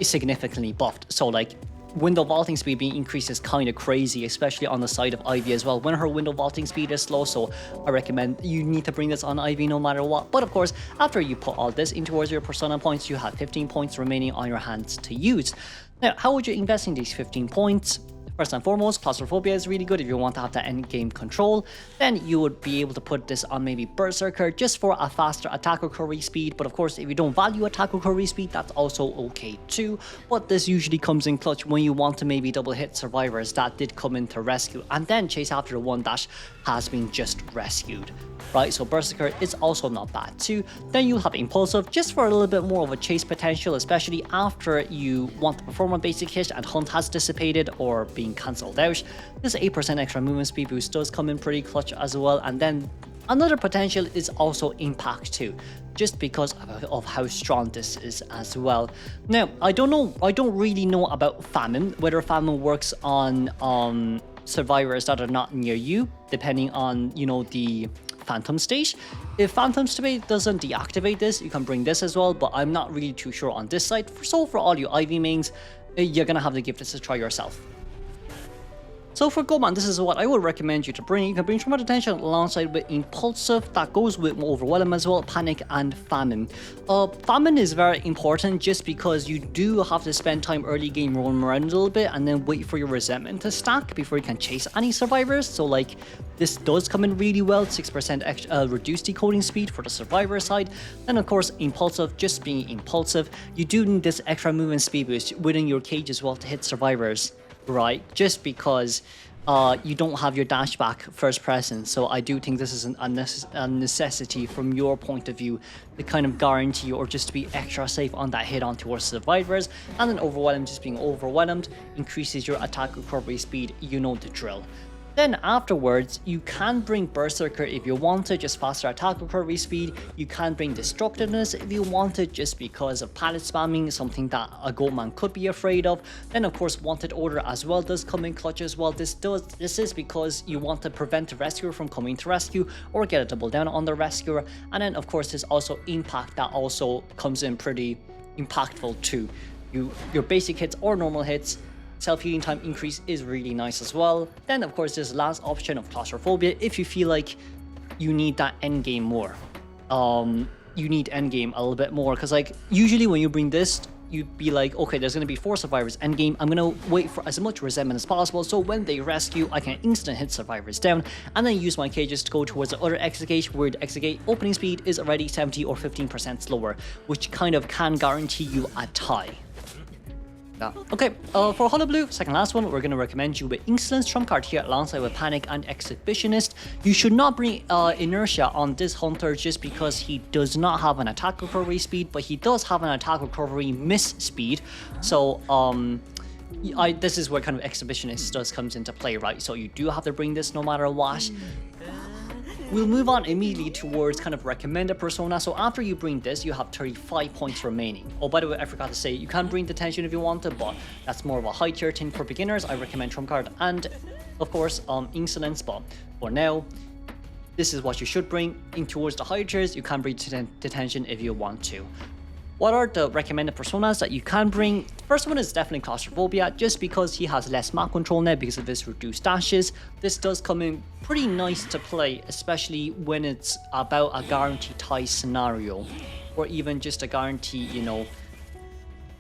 significantly buffed, so like window vaulting speed being increased is kind of crazy, especially on the side of Ivy as well when her window vaulting speed is slow. So I recommend you need to bring this on Ivy no matter what. But of course, after you put all this in towards your persona points, you have 15 points remaining on your hands to use. Now, how would you invest in these 15 points? First and foremost, claustrophobia is really good if you want to have that end game control. Then you would be able to put this on maybe Berserker just for a faster attack recovery speed. But of course, if you don't value attack recovery speed, that's also okay too. But this usually comes in clutch when you want to maybe double hit survivors that did come in to rescue and then chase after the one that has been just rescued. Right, so Berserker is also not bad too. Then you have Impulsive just for a little bit more of a chase potential, especially after you want to perform a basic hit and Hunt has dissipated or being cancelled out. This 8% extra movement speed boost does come in pretty clutch as well. And then another potential is also Impact too, just because of how strong this is as well. Now, I don't really know about Famine, whether Famine works on survivors that are not near you, depending on, you know, the Phantom State. If Phantom State doesn't deactivate this, you can bring this as well, but I'm not really too sure on this side. So for all you Ivy mains, you're gonna have to give this a try yourself. So for Goatman, this is what I would recommend you to bring. You can bring Trauma Detention alongside with Impulsive, that goes with Overwhelm as well, Panic and Famine. Famine is very important just because you do have to spend time early game rolling around a little bit and then wait for your resentment to stack before you can chase any survivors. So like, this does come in really well, 6% extra, reduced decoding speed for the survivor side. And of course, Impulsive, just being impulsive, you do need this extra movement speed boost within your cage as well to hit survivors. Right, just because you don't have your dash back first presence, so I do think this is a necessity from your point of view to kind of guarantee or just to be extra safe on that hit on towards survivors. And then Overwhelmed, just being overwhelmed, increases your attack recovery speed, you know the drill. Then afterwards, you can bring Berserker if you want to, just faster attack recovery speed. You can bring Destructiveness if you want to, just because of pallet spamming, something that a Goatman could be afraid of. Then of course, Wanted Order as well does come in clutch as well. This is because you want to prevent the rescuer from coming to rescue or get a double down on the rescuer. And then of course, there's also Impact that also comes in pretty impactful too. Your basic hits or normal hits, self-healing time increase is really nice as well. Then of course there's the last option of Claustrophobia if you feel like you need that endgame more. You need endgame a little bit more, because like usually when you bring this, you'd be like, okay, there's going to be 4 survivors endgame, I'm going to wait for as much resentment as possible, so when they rescue I can instant hit survivors down and then use my cages to go towards the other exit gate, where the exit gate opening speed is already 70 or 15% slower, which kind of can guarantee you a tie. Okay, for Hullabaloo, second last one, we're going to recommend you with Insolence trump card here alongside with Panic and Exhibitionist. You should not bring Inertia on this hunter just because he does not have an attack recovery speed, but he does have an attack recovery miss speed. So this is where kind of Exhibitionist comes into play, right? So you do have to bring this no matter what. We'll move on immediately towards kind of recommended persona. So after you bring this, you have 35 points remaining. Oh, by the way, I forgot to say, you can bring Detention if you want to, but that's more of a high tier thing for beginners. I recommend Trump card and, of course, Insolence. But for now, this is what you should bring. In towards the higher tiers, you can bring Detention if you want to. What are the recommended personas that you can bring? First one is definitely Claustrophobia, just because he has less map control now because of his reduced dashes. This does come in pretty nice to play, especially when it's about a guarantee tie scenario, or even just a guarantee, you know,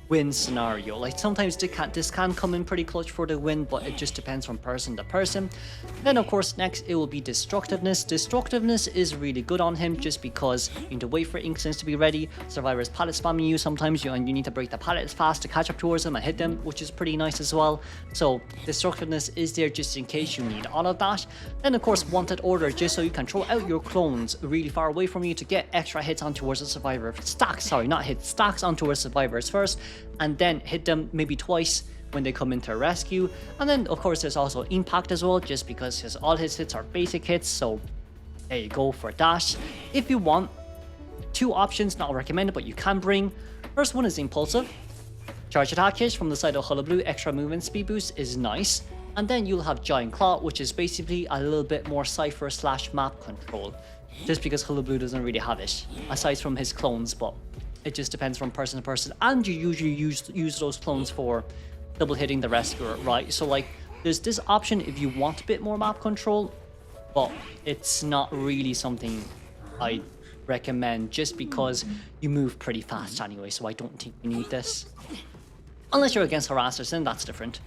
win scenario. Like sometimes this can come in pretty clutch for the win, but it just depends from person to person. Then of course next it will be destructiveness. Destructiveness is really good on him just because you need to wait for instants to be ready. Survivors pallet spamming you sometimes, and you need to break the pallets fast to catch up towards them and hit them, which is pretty nice as well. So destructiveness is there just in case you need all of that. Then of course wanted order, just so you can throw out your clones really far away from you to get extra hits on towards the survivor. Stacks on towards survivors first, and then hit them maybe twice when they come into a rescue. And then of course there's also impact as well, just because all his hits are basic hits, so there you go for that. If you want, 2 options, not recommended, but you can bring. First one is impulsive. Charge attack hits from the side of Hullabaloo, extra movement speed boost is nice. And then you'll have Giant Claw, which is basically a little bit more cipher / map control, just because Hullabaloo doesn't really have it aside from his clones, but it just depends from person to person, and you usually use those clones for double hitting the rescuer, right? So like there's this option if you want a bit more map control, but it's not really something I recommend just because you move pretty fast anyway, so I don't think you need this. Unless you're against harassers, then that's different.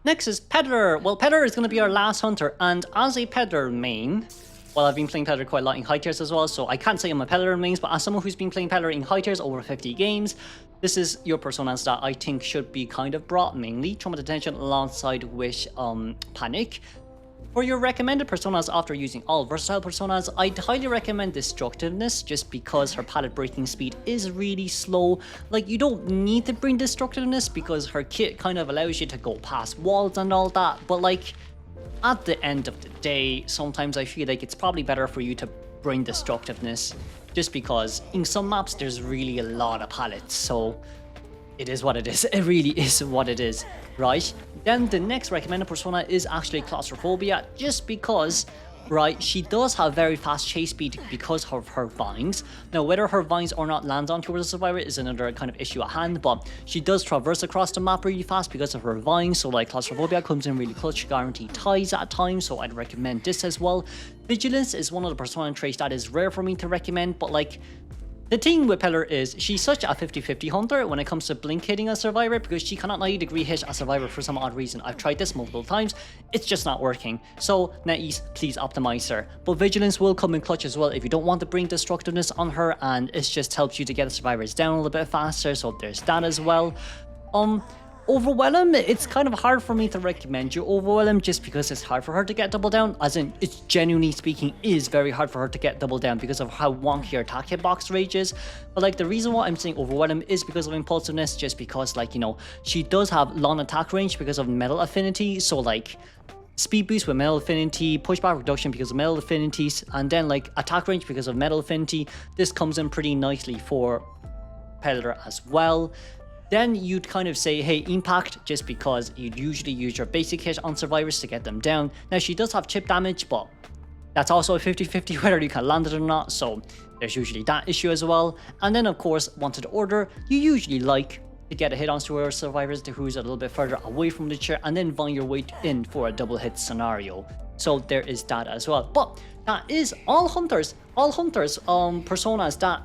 Next is Peddler. Well, Peddler is going to be our last hunter, and as a Peddler main, well, I've been playing Peddler quite a lot in high tiers as well, so I can't say I'm a Peddler main, but as someone who's been playing Peddler in high tiers over 50 games, this is your personas that I think should be kind of brought, mainly Trauma Detention alongside with Panic. For your recommended personas after using all versatile personas, I'd highly recommend Destructiveness, just because her pallet breaking speed is really slow. Like, you don't need to bring Destructiveness because her kit kind of allows you to go past walls and all that, but like, at the end of the day, sometimes I feel like it's probably better for you to bring Destructiveness, just because in some maps there's really a lot of pallets, so it is what it is. It really is what it is, right? Then the next recommended persona is actually Claustrophobia, just because, right, she does have very fast chase speed because of her vines. Now, whether her vines or not land on towards the survivor is another kind of issue at hand, but she does traverse across the map really fast because of her vines, so like Claustrophobia comes in really clutch, guaranteed ties at times, so I'd recommend this as well. Vigilance is one of the persona traits that is rare for me to recommend, but like, the thing with Peddler is she's such a 50-50 hunter when it comes to blink hitting a survivor, because she cannot 90 degree hit a survivor for some odd reason. I've tried this multiple times, it's just not working. So NetEase, please optimize her. But Vigilance will come in clutch as well if you don't want to bring Destructiveness on her, and it just helps you to get the survivors down a little bit faster, so there's that as well. Overwhelm, it's kind of hard for me to recommend you Overwhelm, just because it's hard for her to get double down, as in, it's genuinely speaking is very hard for her to get double down because of how wonky her attack hitbox rage is. But like, the reason why I'm saying Overwhelm is because of impulsiveness, just because, like, you know, she does have long attack range because of metal affinity, so like speed boost with metal affinity, pushback reduction because of metal affinities, and then like attack range because of metal affinity. This comes in pretty nicely for Peddler as well. Then you'd kind of say, hey, impact, just because you'd usually use your basic hit on survivors to get them down. Now, she does have chip damage, but that's also a 50-50 whether you can land it or not, so there's usually that issue as well. And then, of course, wanted order, you usually like to get a hit on survivors who's a little bit further away from the chair, and then vine your way in for a double hit scenario. So there is that as well. But that is all hunters personas that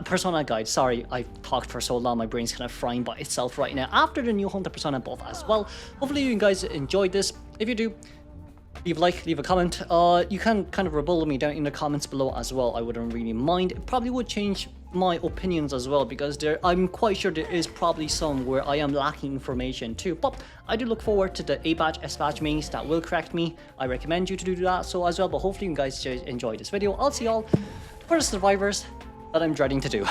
persona guide. Sorry, I've talked for so long, my brain's kind of frying by itself right now after the new hunter persona buff as well. Hopefully you guys enjoyed this. If you do, leave a like, leave a comment. You can kind of rebuttal me down in the comments below as well. I wouldn't really mind. It probably would change my opinions as well, because I'm quite sure there is probably some where I am lacking information too. But I do look forward to the A badge, S badge mains that will correct me. I recommend you to do that so as well. But hopefully you guys enjoy this video. I'll see y'all for the survivors that I'm dreading to do.